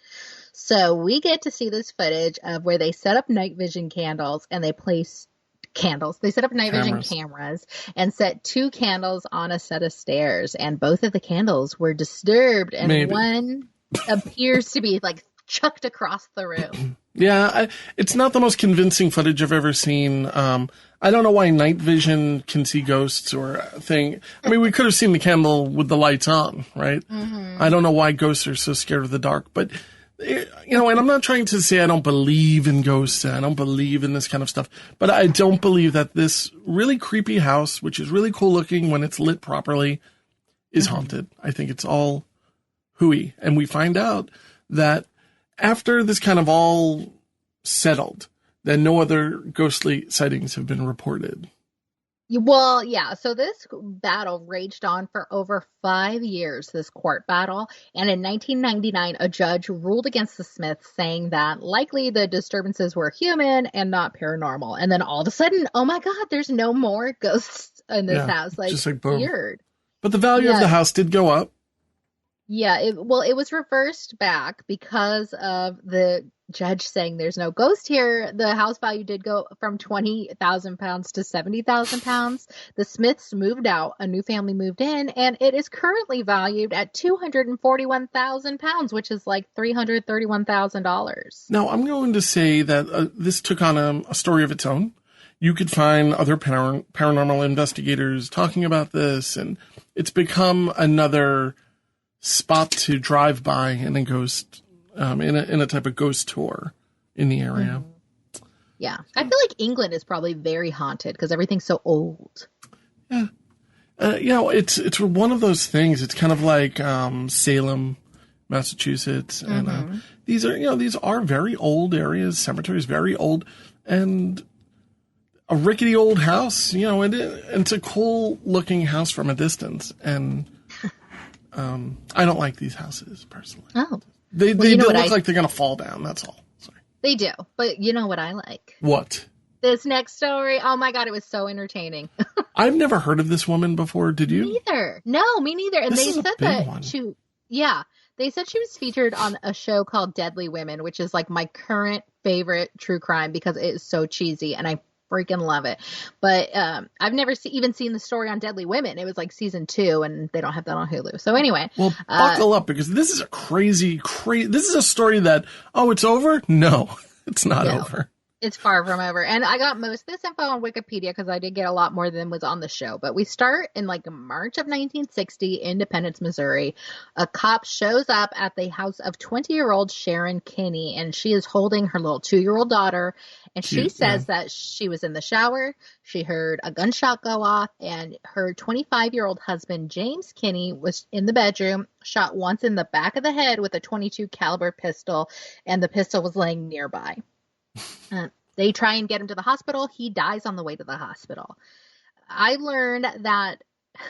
So we get to see this footage of where they set up night vision candles and they place candles. They set up night vision cameras and set 2 candles on a set of stairs. And both of the candles were disturbed and one appears to be like chucked across the room. Yeah, it's not the most convincing footage I've ever seen. I don't know why night vision can see ghosts or a thing. I mean, we could have seen the candle with the lights on, right? Mm-hmm. I don't know why ghosts are so scared of the dark, but and I'm not trying to say I don't believe in ghosts. I don't believe in this kind of stuff, but I don't believe that this really creepy house, which is really cool looking when it's lit properly, is haunted. I think it's all hooey. And we find out that after this kind of all settled, then no other ghostly sightings have been reported. Well, yeah. So this battle raged on for over 5 years, this court battle. And in 1999, a judge ruled against the Smiths, saying that likely the disturbances were human and not paranormal. And then all of a sudden, oh my God, there's no more ghosts in this house. Like, just like boom. Weird. But the value of the house did go up. Yeah. It was reversed back because of the judge saying there's no ghost here. The house value did go from 20,000 pounds to 70,000 pounds. The Smiths moved out, a new family moved in, and it is currently valued at 241,000 pounds, which is like $331,000. Now, I'm going to say that this took on a story of its own. You could find other paranormal investigators talking about this, and it's become another spot to drive by in a ghost in a type of ghost tour in the area. Yeah. I feel like England is probably very haunted because everything's so old. Yeah. It's one of those things. It's kind of like Salem, Massachusetts, and these are very old areas. Cemeteries very old, and a rickety old house. And it's a cool looking house from a distance. And I don't like these houses personally. Oh, they look like they're gonna fall down. That's all. Sorry. They do, but you know what I like? What? This next story. Oh my God, it was so entertaining. I've never heard of this woman before. Did you? Neither. No, me neither. And This they is a said big that one. they said she was featured on a show called Deadly Women, which is like my current favorite true crime because it is so cheesy and I freaking love it. But I've never even seen the story on Deadly Women. It was like season 2 and they don't have that on Hulu. So anyway. Well, buckle up because this is a crazy, this is a story that, it's over? No, it's not over. It's far from over. And I got most of this info on Wikipedia because I did get a lot more than was on the show. But we start in like March of 1960, Independence, Missouri. A cop shows up at the house of 20-year-old Sharon Kinne, and she is holding her little 2-year-old daughter. And she says that she was in the shower. She heard a gunshot go off, and her 25-year-old husband, James Kinne, was in the bedroom, shot once in the back of the head with a .22 caliber pistol, and the pistol was laying nearby. They try and get him to the hospital. He dies on the way to the hospital. I learned that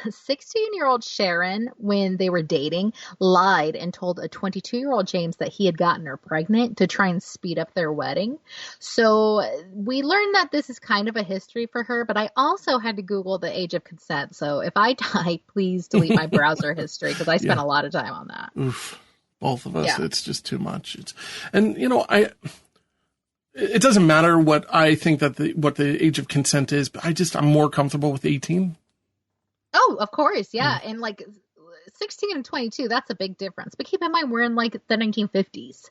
16-year-old Sharon, when they were dating, lied and told a 22-year-old James that he had gotten her pregnant to try and speed up their wedding. So we learned that this is kind of a history for her, but I also had to Google the age of consent. So if I die, please delete my browser history because I spent a lot of time on that. Oof. Both of us. It's just too much. It doesn't matter what I think that what the age of consent is, but I'm more comfortable with 18. Oh, of course. Yeah. And like 16 and 22, that's a big difference. But keep in mind, we're in like the 1950s.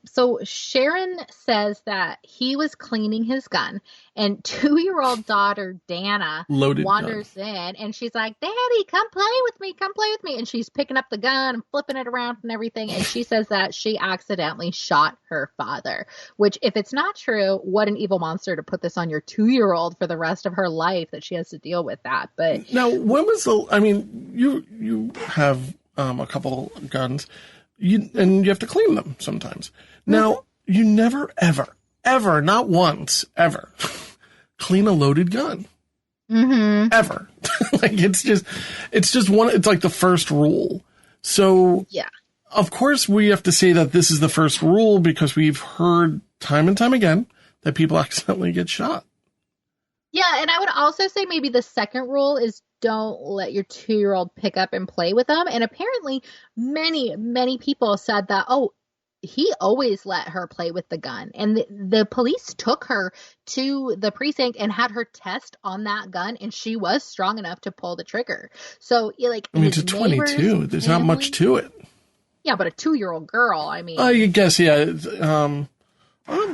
So Sharon says that he was cleaning his gun and 2-year-old daughter Dana wanders in and she's like, Daddy, come play with me. Come play with me. And she's picking up the gun and flipping it around and everything. And she says that she accidentally shot her father, which if it's not true, what an evil monster to put this on your 2-year-old for the rest of her life that she has to deal with that. But now, when was you have a couple guns. And you have to clean them sometimes. Now, you never, ever, not once, ever, clean a loaded gun. Ever. It's like the first rule. So, of course, we have to say that this is the first rule because we've heard time and time again that people accidentally get shot. Yeah, and I would also say maybe the second rule is don't let your 2-year-old pick up and play with them. And apparently many, many people said that, he always let her play with the gun. And the police took her to the precinct and had her test on that gun. And she was strong enough to pull the trigger. So it's a 22. There's not much to it. Yeah, but a 2-year-old girl, I mean. I guess, yeah.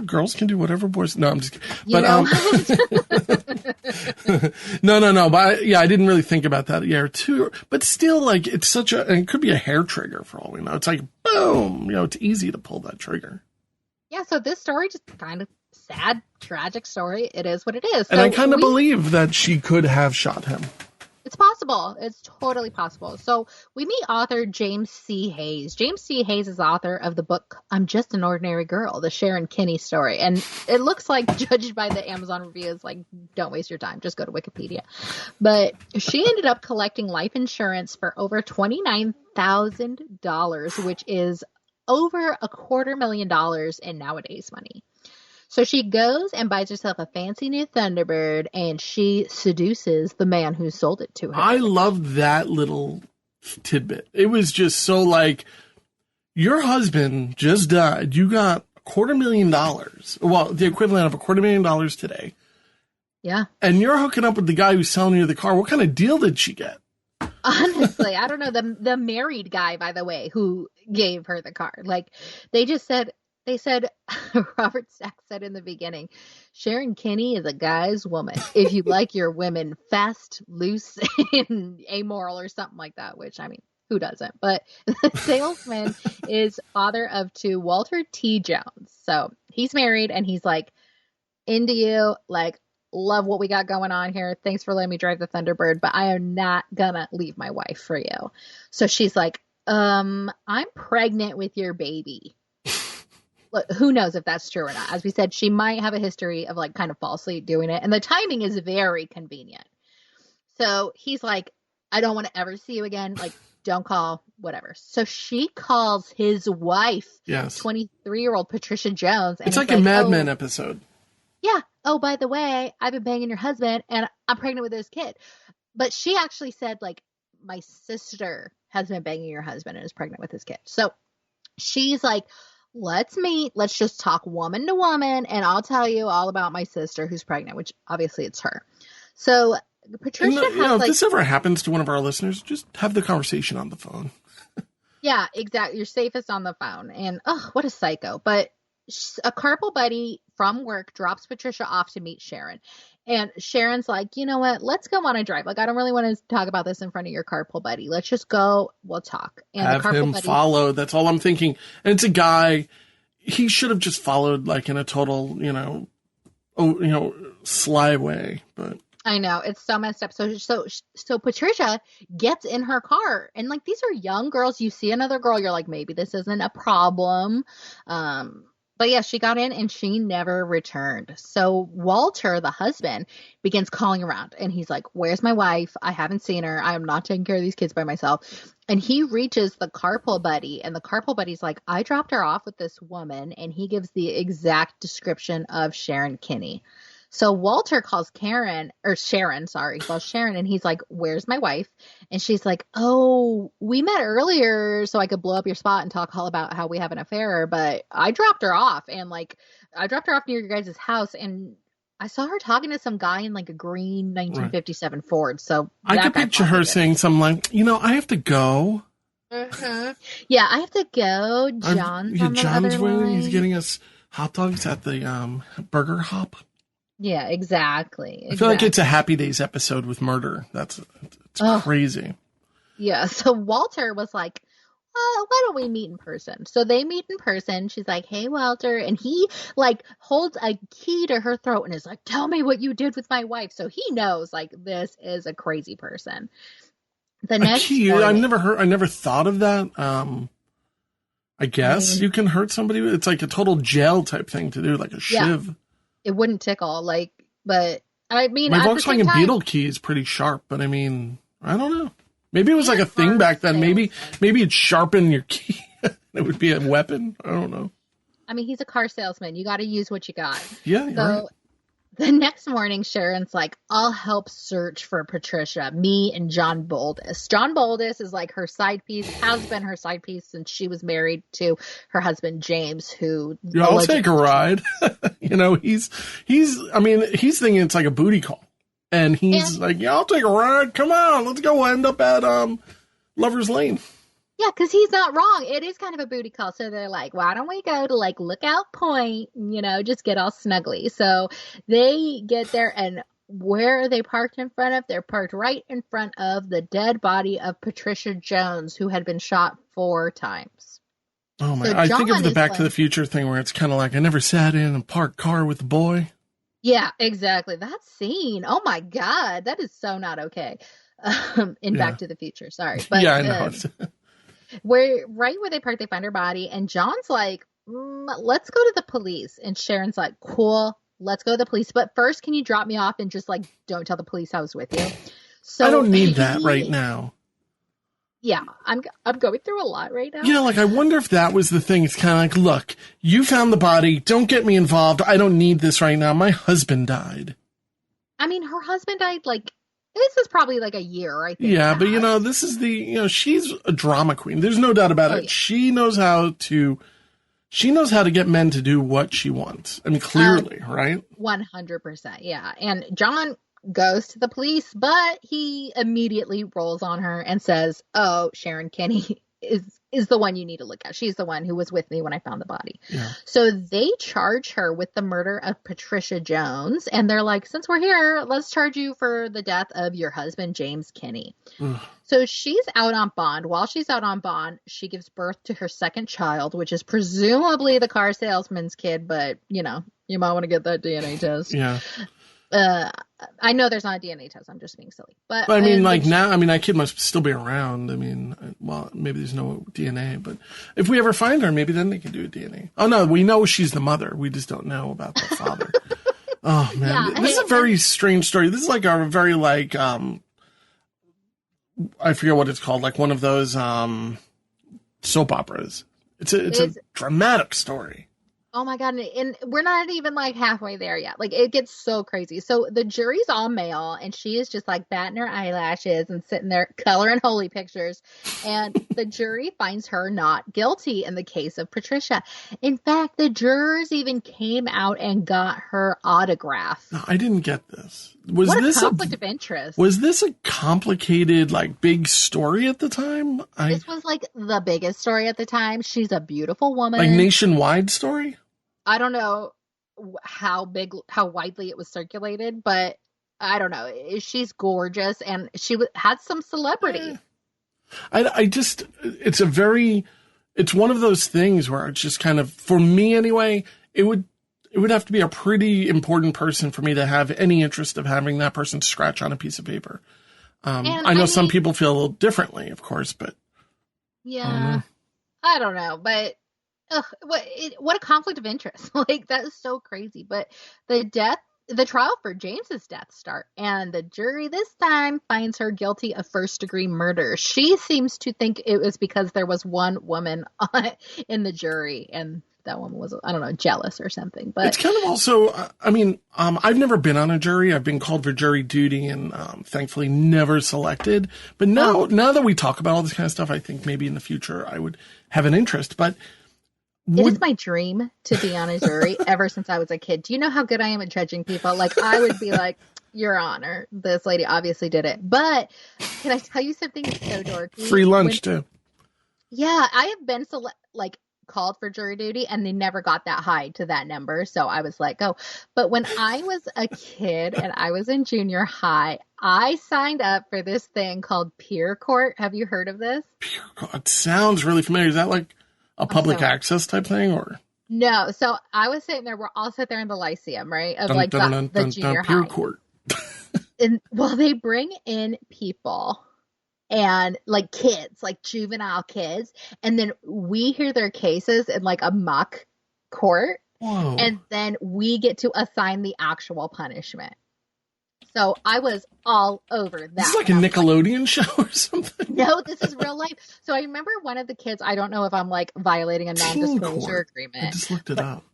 Girls can do whatever boys. No, I'm just kidding. But no. But I didn't really think about that. Yeah, but still, it's and it could be a hair trigger for all we know. It's like boom. It's easy to pull that trigger. Yeah. So this story just kind of sad, tragic story. It is what it is. And I kind of believe that she could have shot him. It's possible. It's totally possible. So we meet author James C. Hayes. James C. Hayes is author of the book I'm Just an Ordinary Girl, the Sharon Kinne story. And it looks like, judged by the Amazon reviews, don't waste your time. Just go to Wikipedia. But she ended up collecting life insurance for over $29,000, which is over $250,000 in nowadays money. So she goes and buys herself a fancy new Thunderbird, and she seduces the man who sold it to her. I loved that little tidbit. It was just so your husband just died. You got $250,000. Well, the equivalent of $250,000 today. Yeah. And you're hooking up with the guy who's selling you the car. What kind of deal did she get? Honestly, I don't know. The married guy, by the way, who gave her the car. They said, Robert Stack said in the beginning, Sharon Kinne is a guy's woman. If you like your women fast, loose, and amoral or something like that, which, who doesn't? But the salesman is father of 2, Walter T. Jones. So he's married and he's like, into you. Like, love what we got going on here. Thanks for letting me drive the Thunderbird, but I am not gonna leave my wife for you. So she's like, I'm pregnant with your baby. Look, who knows if that's true or not? As we said, she might have a history of like kind of falsely doing it. And the timing is very convenient. So he's like, I don't want to ever see you again. Like, don't call, whatever. So she calls his wife, Yes. 23-year-old Patricia Jones. And it's like a Mad Men episode. Yeah. Oh, by the way, I've been banging your husband and I'm pregnant with this kid. But she actually said, like, my sister has been banging your husband and is pregnant with his kid. So she's like, let's meet. Let's just talk woman to woman. And I'll tell you all about my sister who's pregnant, which obviously it's her. So Patricia has, if this ever happens to one of our listeners, just have the conversation on the phone. Yeah, exactly. You're safest on the phone. And, oh, what a psycho. But a carpool buddy from work drops Patricia off to meet Sharon. And Sharon's like, you know what? Let's go on a drive. Like, I don't really want to talk about this in front of your carpool buddy. Let's just go. We'll talk. And have the carpool him buddy follow. That's all I'm thinking. And it's a guy. He should have just followed, like, in a total, sly way. But I know, it's so messed up. So Patricia gets in her car, and like, these are young girls. You see another girl, you're like, maybe this isn't a problem. But yeah, she got in and she never returned. So Walter, the husband, begins calling around and he's like, where's my wife? I haven't seen her. I am not taking care of these kids by myself. And he reaches the carpool buddy, and the carpool buddy's like, I dropped her off with this woman. And he gives the exact description of Sharon Kinne. So Walter calls Sharon, and he's like, where's my wife? And she's like, oh, we met earlier so I could blow up your spot and talk all about how we have an affair, but I dropped her off, and like, I dropped her off near your guys' house, and I saw her talking to some guy in like a green 1957 Ford. So I could picture her saying something like, I have to go. Mm-hmm. Yeah, I have to go. John's waiting. He's getting us hot dogs at the Burger Hop. Yeah, exactly. I feel like it's a Happy Days episode with murder. It's crazy. Yeah. So Walter was like, why don't we meet in person? So they meet in person. She's like, hey, Walter. And he like holds a key to her throat and is like, tell me what you did with my wife. So he knows like this is a crazy person. The next key? morning, I never thought of that. I guess you can hurt somebody. It's like a total jail type thing to do, like a shiv. It wouldn't tickle, but I mean, my at Volkswagen the same time, Beetle key is pretty sharp, but I mean, I don't know. Maybe it was like a thing back then. Maybe it'd sharpen your key. It would be a weapon. I don't know. I mean, he's a car salesman. You got to use what you got. Yeah, you're right. The next morning, Sharon's like, I'll help search for Patricia, me and John Boldis. John Boldis is like her side piece, has been her side piece since she was married to her husband, James, who... Yeah, I'll take a ride. He's thinking it's like a booty call. And he's like, yeah, I'll take a ride. Come on, let's go end up at Lover's Lane. Yeah, because he's not wrong. It is kind of a booty call. So they're like, why don't we go to like Lookout Point, just get all snuggly. So they get there, and where are they parked in front of? They're parked right in front of the dead body of Patricia Jones, who had been shot 4 times. Oh my, I think of the Back to the Future thing where it's kind of like, I never sat in a parked car with a boy. Yeah, exactly. That scene. Oh my God. That is so not okay. Back to the Future. Sorry. But yeah, I know. Right where they park, they find her body, and John's like, let's go to the police. And Sharon's like, cool, let's go to the police. But first, can you drop me off and just like, don't tell the police I was with you? So I don't need that right now. Yeah, I'm going through a lot right now. Yeah, like I wonder if that was the thing. It's kind of like, look, you found the body. Don't get me involved. I don't need this right now. My husband died. I mean, her husband died like, this is probably like a year, I think. Yeah, but this is she's a drama queen. There's no doubt about it. Yeah. She knows how to get men to do what she wants. I mean, clearly, right? 100%. Yeah. And John goes to the police, but he immediately rolls on her and says, oh, Sharon Kinne is the one you need to look at. She's the one who was with me when I found the body. Yeah. So they charge her with the murder of Patricia Jones. And they're like, since we're here, let's charge you for the death of your husband, James Kinne. So she's out on bond. While she's out on bond, she gives birth to her second child, which is presumably the car salesman's kid, but You might want to get that DNA test. Yeah. I know there's not a DNA test. I'm just being silly. But I mean, like now, I mean, that kid must still be around. I mean, well, maybe there's no DNA, but if we ever find her, maybe then they can do a DNA. Oh, no, we know she's the mother. We just don't know about the father. Oh, man. Yeah, This is a very strange story. This is like a very, like, I forget what it's called, like one of those soap operas. It's a dramatic story. Oh my God. And we're not even like halfway there yet. Like it gets so crazy. So the jury's all male and she is just like batting her eyelashes and sitting there coloring holy pictures. And the jury finds her not guilty in the case of Patricia. In fact, the jurors even came out and got her autograph. No, I didn't get this. What a conflict of interest. Was this a complicated, like, big story at the time? This was like the biggest story at the time. She's a beautiful woman. Like nationwide story? I don't know how widely it was circulated, but I don't know. She's gorgeous and she had some celebrity. It's one of those things where it's just kind of, for me anyway, it would have to be a pretty important person for me to have any interest of having that person scratch on a piece of paper. I know some people feel a little differently, of course, but. Yeah, I don't know, but. What a conflict of interest. Like, that is so crazy. But the trial for James's death start, and the jury this time finds her guilty of first-degree murder. She seems to think it was because there was one woman in the jury, and that woman was, I don't know, jealous or something. But it's kind of also, I mean, I've never been on a jury. I've been called for jury duty and thankfully never selected. But now that we talk about all this kind of stuff, I think maybe in the future I would have an interest. But it is my dream to be on a jury ever since I was a kid. Do you know how good I am at judging people? Like, I would be like, Your Honor, this lady obviously did it. But can I tell you something so dorky? Free lunch, too. Yeah, I have been called for jury duty, and they never got that high to that number. So I was like, oh. But when I was a kid and I was in junior high, I signed up for this thing called peer court. Have you heard of this? Peer court. It sounds really familiar. Is that like a public access type thing, or? No. So I was sitting there. We're all sitting there in the Lyceum, right? Of the junior high. Peer court. And they bring in people and like kids, like juvenile kids, and then we hear their cases in like a mock court. Whoa. And then we get to assign the actual punishment. So I was all over that. This is like a Nickelodeon show or something. No, this is real life. So I remember one of the kids, I don't know if I'm like violating a non-disclosure agreement. I just looked it up.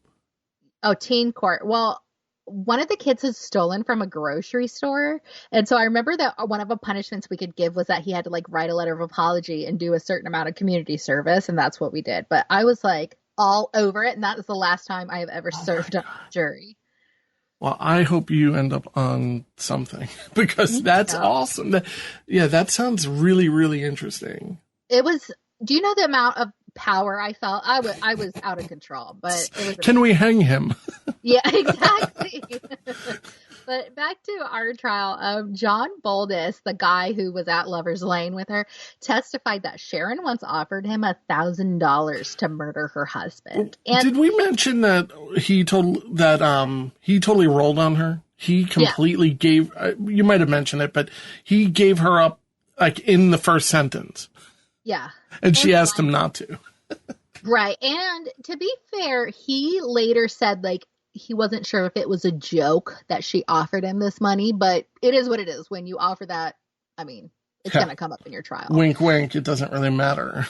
Oh, teen court. Well, one of the kids was stolen from a grocery store. And so I remember that one of the punishments we could give was that he had to like write a letter of apology and do a certain amount of community service. And that's what we did. But I was like all over it. And that was the last time I have ever served a jury. Well, I hope you end up on something because that's awesome. That sounds really, really interesting. It was, do you know the amount of power I felt? I was out of control, but it was Can we hang him? Yeah, exactly. But back to our trial, John Boldis, the guy who was at Lover's Lane with her, testified that Sharon once offered him $1,000 to murder her husband. And did we mention that he totally rolled on her? He completely gave. You might have mentioned it, but he gave her up like in the first sentence. Yeah, and she asked him not to. Right, and to be fair, he later said like he wasn't sure if it was a joke that she offered him this money, but it is what it is. When you offer that, I mean, it's going to come up in your trial. Wink, wink. It doesn't really matter.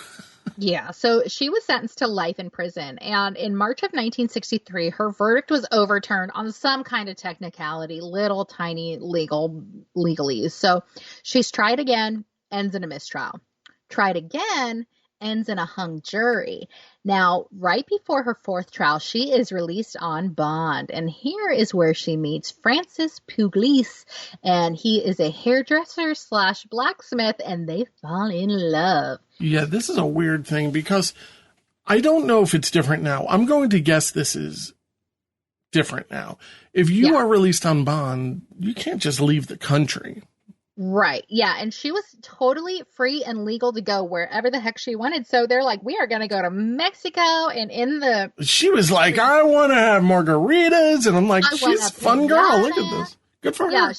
Yeah. So she was sentenced to life in prison. And in March of 1963, her verdict was overturned on some kind of technicality, little tiny legalese. So she's tried again, ends in a mistrial. Tried again, ends in a hung jury. Now, right before her fourth trial, she is released on bond. And here is where she meets Francis Pugliese. And he is a hairdresser / blacksmith, and they fall in love. Yeah, this is a weird thing because I don't know if it's different now. I'm going to guess this is different now. If you are released on bond, you can't just leave the country. Right. Yeah. And she was totally free and legal to go wherever the heck she wanted. So they're like, we are going to go to Mexico. And in the, She was like, I want to have margaritas. And I'm like, I want she's a a fun girl. Look at pinata. this. Good for Yeah. her.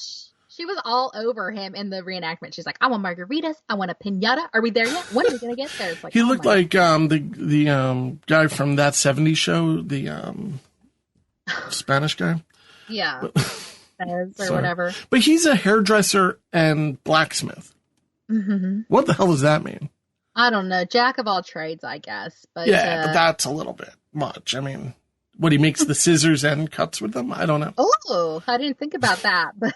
She was all over him in the reenactment. She's like, I want margaritas. I want a pinata. Are we there yet? When are we going to get there? It's like, He oh looked my like the guy from That 70s Show, the Spanish guy. Yeah. Or Sorry. whatever. But he's a hairdresser and blacksmith. Mm-hmm. What the hell does that mean? I don't know. Jack of all trades, I guess. But Yeah, but that's a little bit much. I mean, what, he makes the scissors and cuts with them? I don't know. Oh, I didn't think about that. But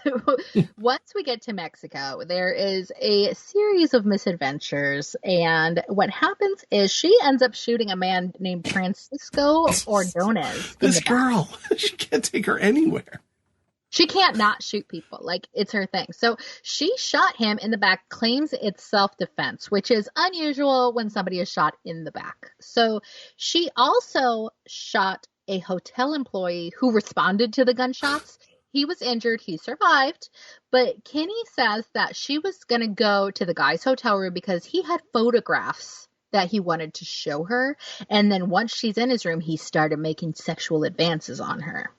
once we get to Mexico, there is a series of misadventures. And what happens is she ends up shooting a man named Francisco Ordonez. This girl, she can't take her anywhere. She can't not shoot people. Like, it's her thing. So she shot him in the back, claims it's self-defense, which is unusual when somebody is shot in the back. So she also shot a hotel employee who responded to the gunshots. He was injured. He survived. But Kinney says that she was going to go to the guy's hotel room because he had photographs that he wanted to show her. And then once she's in his room, he started making sexual advances on her.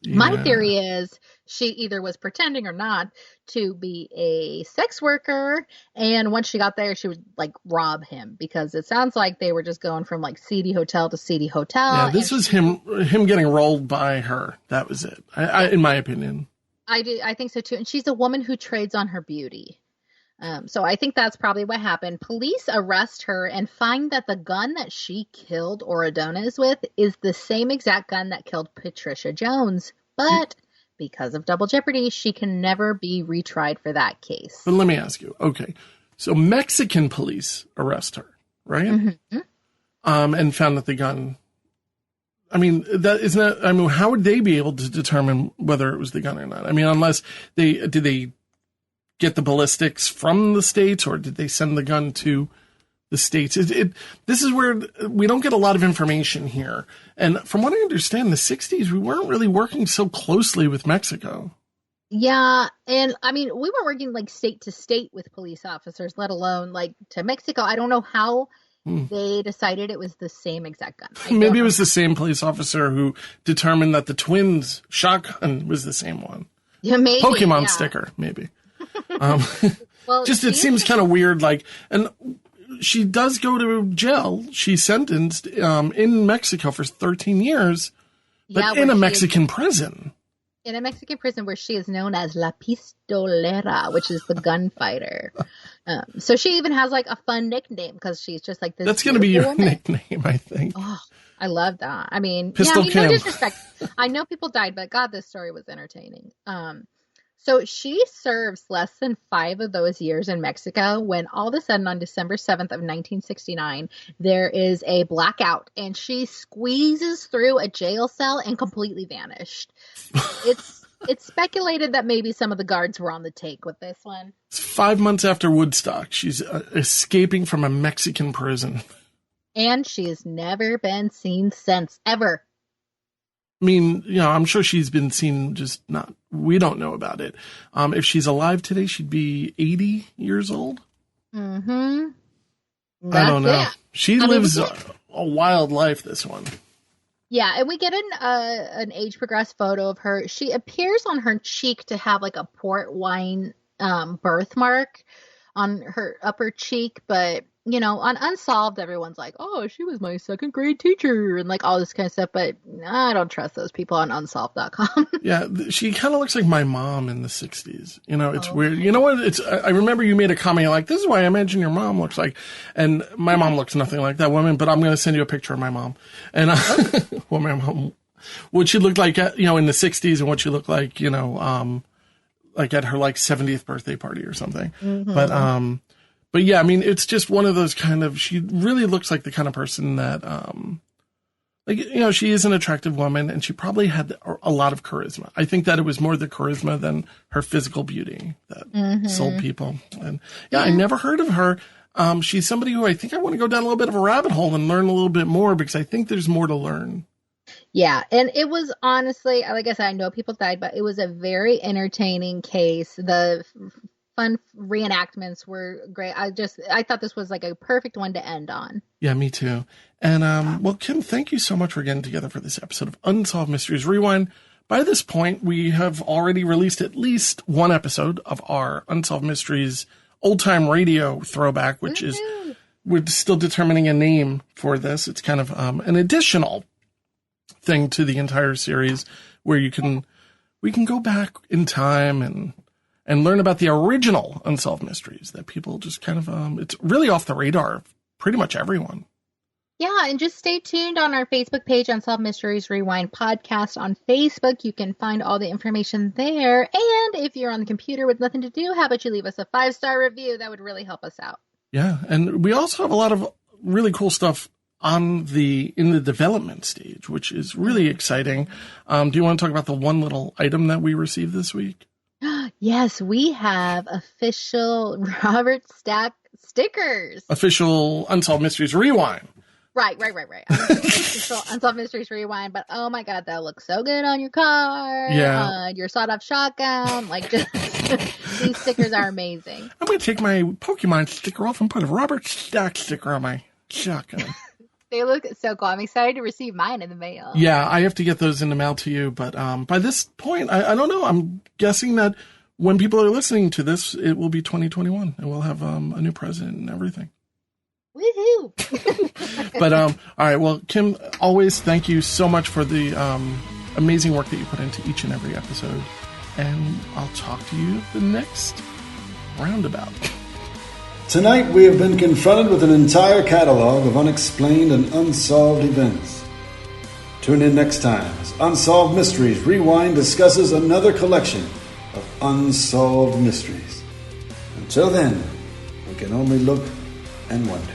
Yeah. My theory is she either was pretending or not to be a sex worker, and once she got there, she would like rob him, because it sounds like they were just going from like seedy hotel to seedy hotel. Yeah, this was him getting rolled by her. That was it. I in my opinion. I think so too. And she's a woman who trades on her beauty. So I think that's probably what happened. Police arrest her and find that the gun that she killed Ordonez with is the same exact gun that killed Patricia Jones. But because of double jeopardy, she can never be retried for that case. But let me ask you. Okay. So Mexican police arrest her, right? Mm-hmm. And found that the gun, I mean, how would they be able to determine whether it was the gun or not? I mean, unless did they get the ballistics from the States, or did they send the gun to the States? This is where we don't get a lot of information here. And from what I understand, in the 60s, we weren't really working so closely with Mexico. Yeah. And I mean, we were working like state to state with police officers, let alone like to Mexico. I don't know how they decided it was the same exact gun. Maybe it was the same police officer who determined that the twins' shotgun was the same one. Yeah, maybe. Pokemon sticker, maybe. Well, just it seems kind of weird. Like, and she does go to jail. She's sentenced in Mexico for 13 years, but in a Mexican prison. In a Mexican prison where she is known as La Pistolera, which is the gunfighter. So she even has like a fun nickname because she's just like this. That's going to be your nickname, I think. Oh, I love that. I mean, Pistol no disrespect. I know people died, but God, this story was entertaining. So she serves less than 5 of those years in Mexico when all of a sudden on December 7th of 1969, there is a blackout and she squeezes through a jail cell and completely vanished. It's speculated that maybe some of the guards were on the take with this one. It's 5 months after Woodstock. She's escaping from a Mexican prison. And she has never been seen since, ever. I mean, I'm sure she's been seen, just not, we don't know about it. If she's alive today, she'd be 80 years old. Mm-hmm. I don't know. She lives a wild life, this one. Yeah, and we get an age progressed photo of her. She appears on her cheek to have like a port wine birthmark on her upper cheek, but on Unsolved, everyone's like, oh, she was my 2nd grade teacher and like all this kind of stuff, but I don't trust those people on unsolved.com. Yeah, she kind of looks like my mom in the 60s. It's weird. You know what? I remember you made a comment like, this is why I imagine your mom looks like, and my mom looks nothing like that woman, but I'm going to send you a picture of my mom. And what she looked like, in the 60s and what she looked like, like at her like 70th birthday party or something. Mm-hmm. But yeah, I mean, it's just one of those kind of, she really looks like the kind of person that, she is an attractive woman and she probably had a lot of charisma. I think that it was more the charisma than her physical beauty that sold people. And I never heard of her. She's somebody who I think I want to go down a little bit of a rabbit hole and learn a little bit more because I think there's more to learn. Yeah, and it was honestly, like I said, I know people died, but it was a very entertaining case. The fun reenactments were great. I thought this was like a perfect one to end on. Yeah, me too. And, well, Kim, thank you so much for getting together for this episode of Unsolved Mysteries Rewind. By this point, we have already released at least one episode of our Unsolved Mysteries old time radio throwback, which is, we're still determining a name for this. It's kind of, an additional thing to the entire series where we can go back in time and learn about the original Unsolved Mysteries that people just kind of, it's really off the radar of pretty much everyone. Yeah, and just stay tuned on our Facebook page, Unsolved Mysteries Rewind Podcast on Facebook. You can find all the information there. And if you're on the computer with nothing to do, how about you leave us a 5-star review? That would really help us out. Yeah, and we also have a lot of really cool stuff in the development stage, which is really exciting. Do you want to talk about the one little item that we received this week? Yes, we have official Robert Stack stickers. Official Unsolved Mysteries Rewind. Right. Official Unsolved Mysteries Rewind, but oh my god, that looks so good on your car. Yeah. Your sawed-off shotgun. Like, just these stickers are amazing. I'm going to take my Pokemon sticker off and put a Robert Stack sticker on my shotgun. They look so cool. I'm excited to receive mine in the mail. Yeah, I have to get those in the mail to you, but by this point, I don't know. I'm guessing that when people are listening to this, it will be 2021, and we'll have a new president and everything. Woohoo! But all right, well, Kim, always thank you so much for the amazing work that you put into each and every episode, and I'll talk to you the next roundabout. Tonight we have been confronted with an entire catalog of unexplained and unsolved events. Tune in next time as Unsolved Mysteries Rewind discusses another collection of unsolved mysteries. Until then, we can only look and wonder.